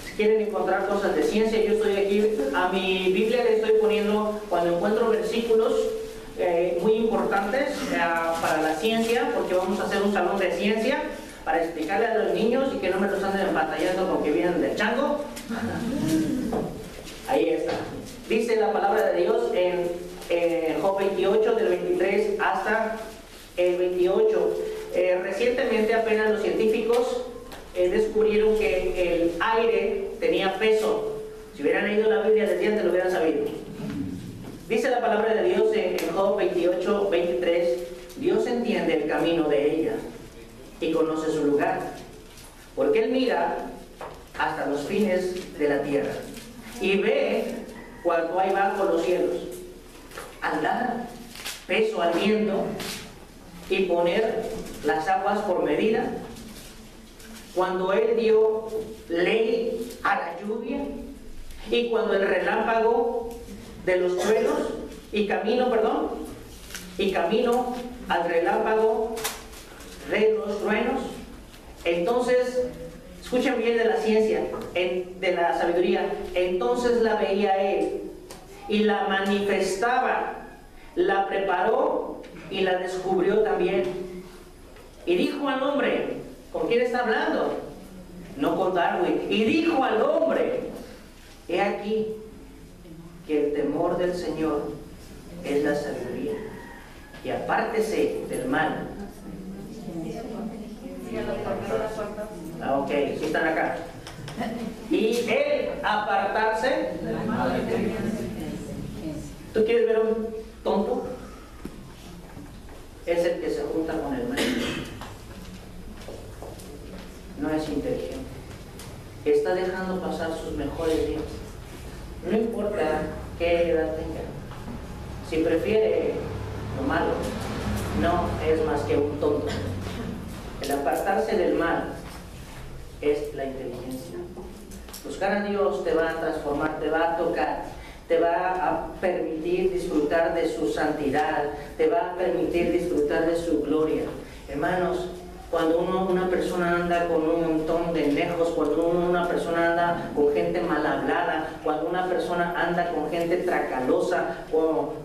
Si quieren encontrar cosas de ciencia, yo estoy aquí, a mi Biblia le estoy poniendo, cuando encuentro versículos muy importantes para la ciencia, porque vamos a hacer un salón de ciencia, para explicarle a los niños y que no me los anden empantallando con que vienen del chango. Ahí está. Dice la palabra de Dios en Job 28, del 23 hasta el 28. Recientemente apenas los científicos descubrieron que el aire tenía peso. Si hubieran leído la Biblia desde antes lo hubieran sabido. Dice la palabra de Dios en Job 28, 23, Dios entiende el camino de ella y conoce su lugar, porque Él mira hasta los fines de la tierra y ve cuanto hay bajo los cielos. Al dar peso al viento y poner las aguas por medida, cuando Él dio ley a la lluvia y cuando el relámpago de los truenos y camino al relámpago de los truenos. Entonces, escuchen bien de la ciencia, de la sabiduría. Entonces la veía Él y la manifestaba, la preparó y la descubrió también. Y dijo al hombre, ¿con quién está hablando? No con Darwin. Y dijo al hombre, he aquí que el temor del Señor es la sabiduría, y apártese del mal. Ok, sí están acá. Y el apartarse. ¿Tú quieres ver a un tonto? Es el que se junta con el mal. No es inteligente. Está dejando pasar sus mejores días. No importa qué edad tenga. Si prefiere lo malo, no es más que un tonto. El apartarse del mal es la inteligencia. Buscar a Dios te va a transformar, te va a tocar, te va a permitir disfrutar de su santidad, te va a permitir disfrutar de su gloria. Hermanos, cuando una persona anda con un montón de lejos, cuando una persona anda con gente mal hablada, cuando una persona anda con gente tracalosa,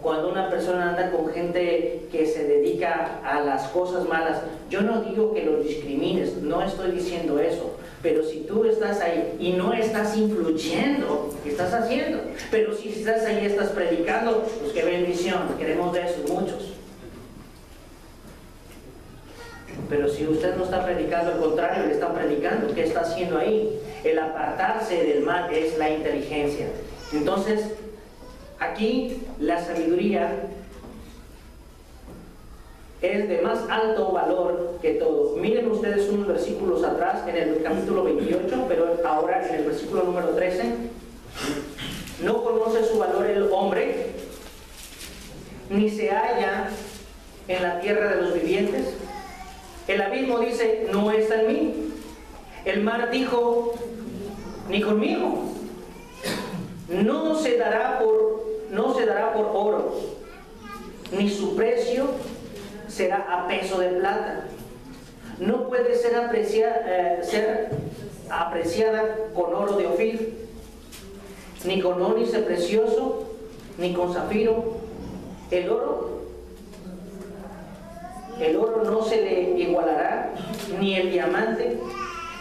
cuando una persona anda con gente que se dedica a las cosas malas, yo no digo que los discrimines, no estoy diciendo eso, pero si tú estás ahí y no estás influyendo, ¿qué estás haciendo? Pero si estás ahí, estás predicando, pues qué bendición, queremos de esos muchos. Pero si usted no está predicando, al contrario, le están predicando, ¿qué está haciendo ahí? El apartarse del mal es la inteligencia. Entonces, aquí la sabiduría es de más alto valor que todo. Miren ustedes unos versículos atrás, en el capítulo 28, pero ahora en el versículo número 13. ¿No conoce su valor el hombre, ni se halla en la tierra de los vivientes? El abismo dice, no está en mí. El mar dijo, ni conmigo. No se dará por oro, ni su precio será a peso de plata. No puede ser apreciada con oro de Ofir, ni con ónice precioso, ni con zafiro. El oro no se le igualará, ni el diamante,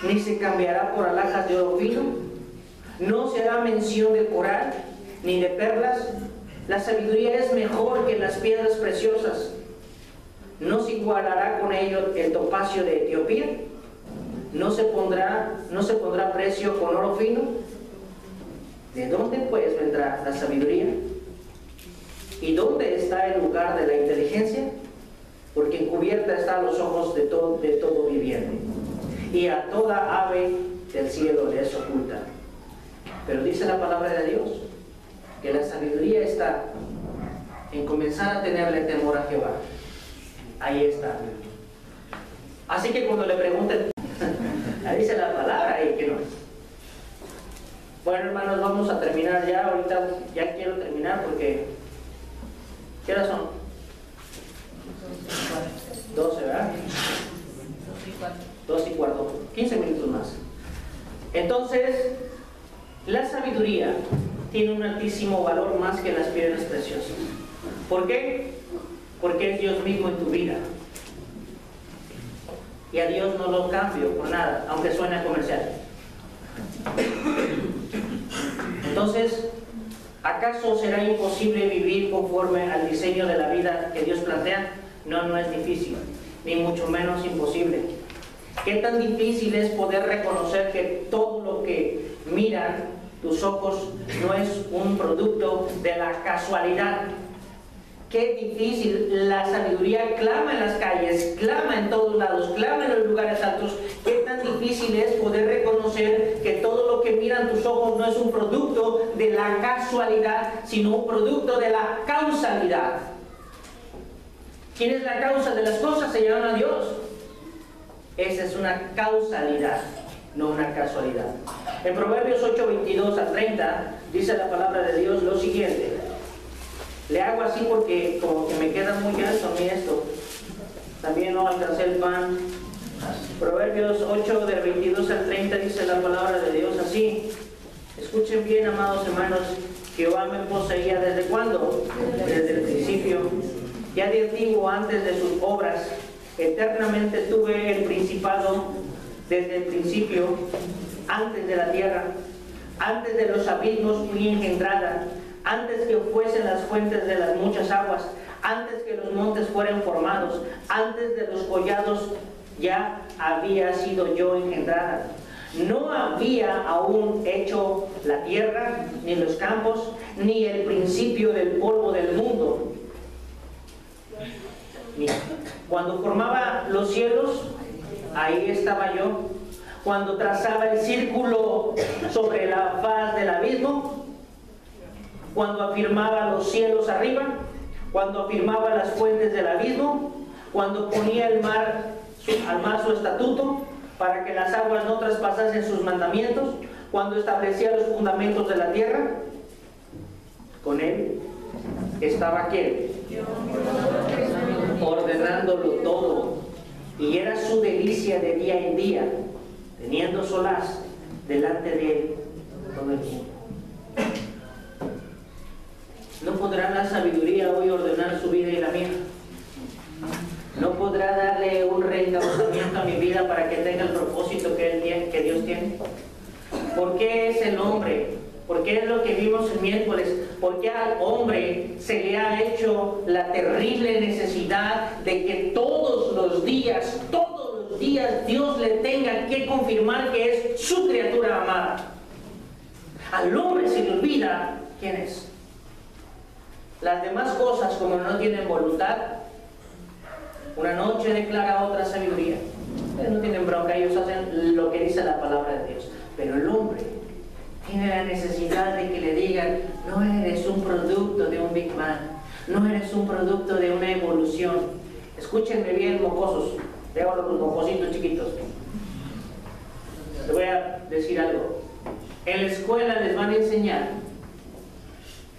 ni se cambiará por alhajas de oro fino. No se hará mención del coral, ni de perlas. La sabiduría es mejor que las piedras preciosas. ¿No se igualará con ello el topacio de Etiopía? ¿No se pondrá precio con oro fino? ¿De dónde pues vendrá la sabiduría? ¿Y dónde está el lugar de la inteligencia? Porque encubierta está a los ojos de todo viviente, y a toda ave del cielo le es oculta. Pero dice la palabra de Dios que la sabiduría está en comenzar a tenerle temor a Jehová. Ahí está. Así que cuando le pregunten, ahí dice la palabra y que no. Bueno, hermanos, vamos a terminar ya. Ahorita ya quiero terminar porque ¿qué horas son? 12, ¿verdad? 2 y cuarto. 15 minutos más. Entonces, la sabiduría tiene un altísimo valor más que las piedras preciosas. ¿Por qué? Porque es Dios mismo en tu vida. Y a Dios no lo cambio por nada, aunque suene comercial. Entonces, ¿acaso será imposible vivir conforme al diseño de la vida que Dios plantea? No, no es difícil, ni mucho menos imposible. ¿Qué tan difícil es poder reconocer que todo lo que miran tus ojos no es un producto de la casualidad? Qué difícil. La sabiduría clama en las calles, clama en todos lados, clama en los lugares altos. Qué tan difícil es poder reconocer que todo lo que miran tus ojos no es un producto de la casualidad, sino un producto de la causalidad. ¿Quién es la causa de las cosas? Se llama Dios. Esa es una causalidad, no una casualidad. En Proverbios 8, 22 a 30 dice la palabra de Dios lo siguiente. Le hago así porque como que me queda muy alto a mí esto. También no alcancé el pan. Proverbios 8 del 22 al 30 dice la palabra de Dios así. Escuchen bien, amados hermanos. Jehová me poseía ¿desde cuándo? Desde el principio. Ya de antiguo, antes de sus obras. Eternamente tuve el principado desde el principio, antes de la tierra. Antes de los abismos fui engendrada. Antes que fuesen las fuentes de las muchas aguas, antes que los montes fueran formados, antes de los collados ya había sido yo engendrada. No había aún hecho la tierra, ni los campos, ni el principio del polvo del mundo. Cuando formaba los cielos, ahí estaba yo. Cuando trazaba el círculo sobre la faz del abismo, cuando afirmaba los cielos arriba, cuando afirmaba las fuentes del abismo, cuando ponía al mar su estatuto, para que las aguas no traspasasen sus mandamientos, cuando establecía los fundamentos de la tierra, con él estaba ¿quién? Ordenándolo todo, y era su delicia de día en día, teniendo solaz delante de él todo el tiempo. ¿No podrá la sabiduría hoy ordenar su vida y la mía? ¿No podrá darle un reencauzamiento a mi vida para que tenga el propósito que Dios tiene? ¿Por qué es el hombre? ¿Por qué es lo que vimos el miércoles? ¿Por qué al hombre se le ha hecho la terrible necesidad de que todos los días Dios le tenga que confirmar que es su criatura amada? Al hombre se le olvida quién es. Las demás cosas, como no tienen voluntad, una noche declara otra sabiduría. Ellos no tienen bronca, ellos hacen lo que dice la palabra de Dios. Pero el hombre tiene la necesidad de que le digan, no eres un producto de un Big Bang, no eres un producto de una evolución. Escúchenme bien, mocosos, veo los mocositos chiquitos. Les voy a decir algo. En la escuela les van a enseñar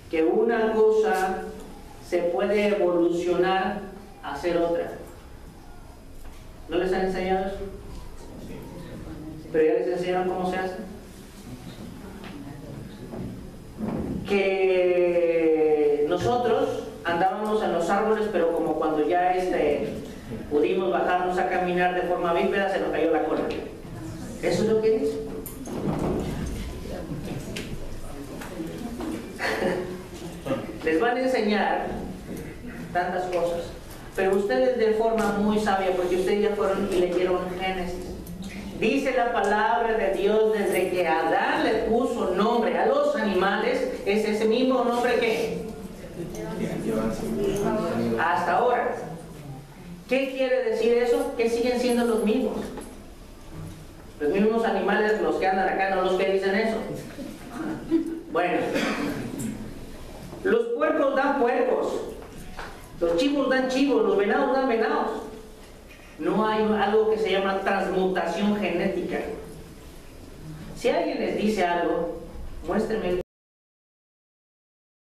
que una cosa se puede evolucionar a ser otra. ¿No les han enseñado eso? ¿Pero ya les enseñaron cómo se hace? Que nosotros andábamos en los árboles, pero como cuando ya pudimos bajarnos a caminar de forma bípeda, se nos cayó la cola. ¿Eso es lo que dice? les van a enseñar tantas cosas. Pero ustedes de forma muy sabia, porque ustedes ya fueron y leyeron Génesis. Dice la palabra de Dios, desde que Adán le puso nombre a los animales, es ese mismo nombre que hasta ahora. ¿Qué quiere decir eso? Que siguen siendo los mismos. Los mismos animales, los que andan acá, no los que dicen eso. Bueno, los puercos dan puercos, los chivos dan chivos, los venados dan venados. No hay algo que se llama transmutación genética. Si alguien les dice algo, muéstrenme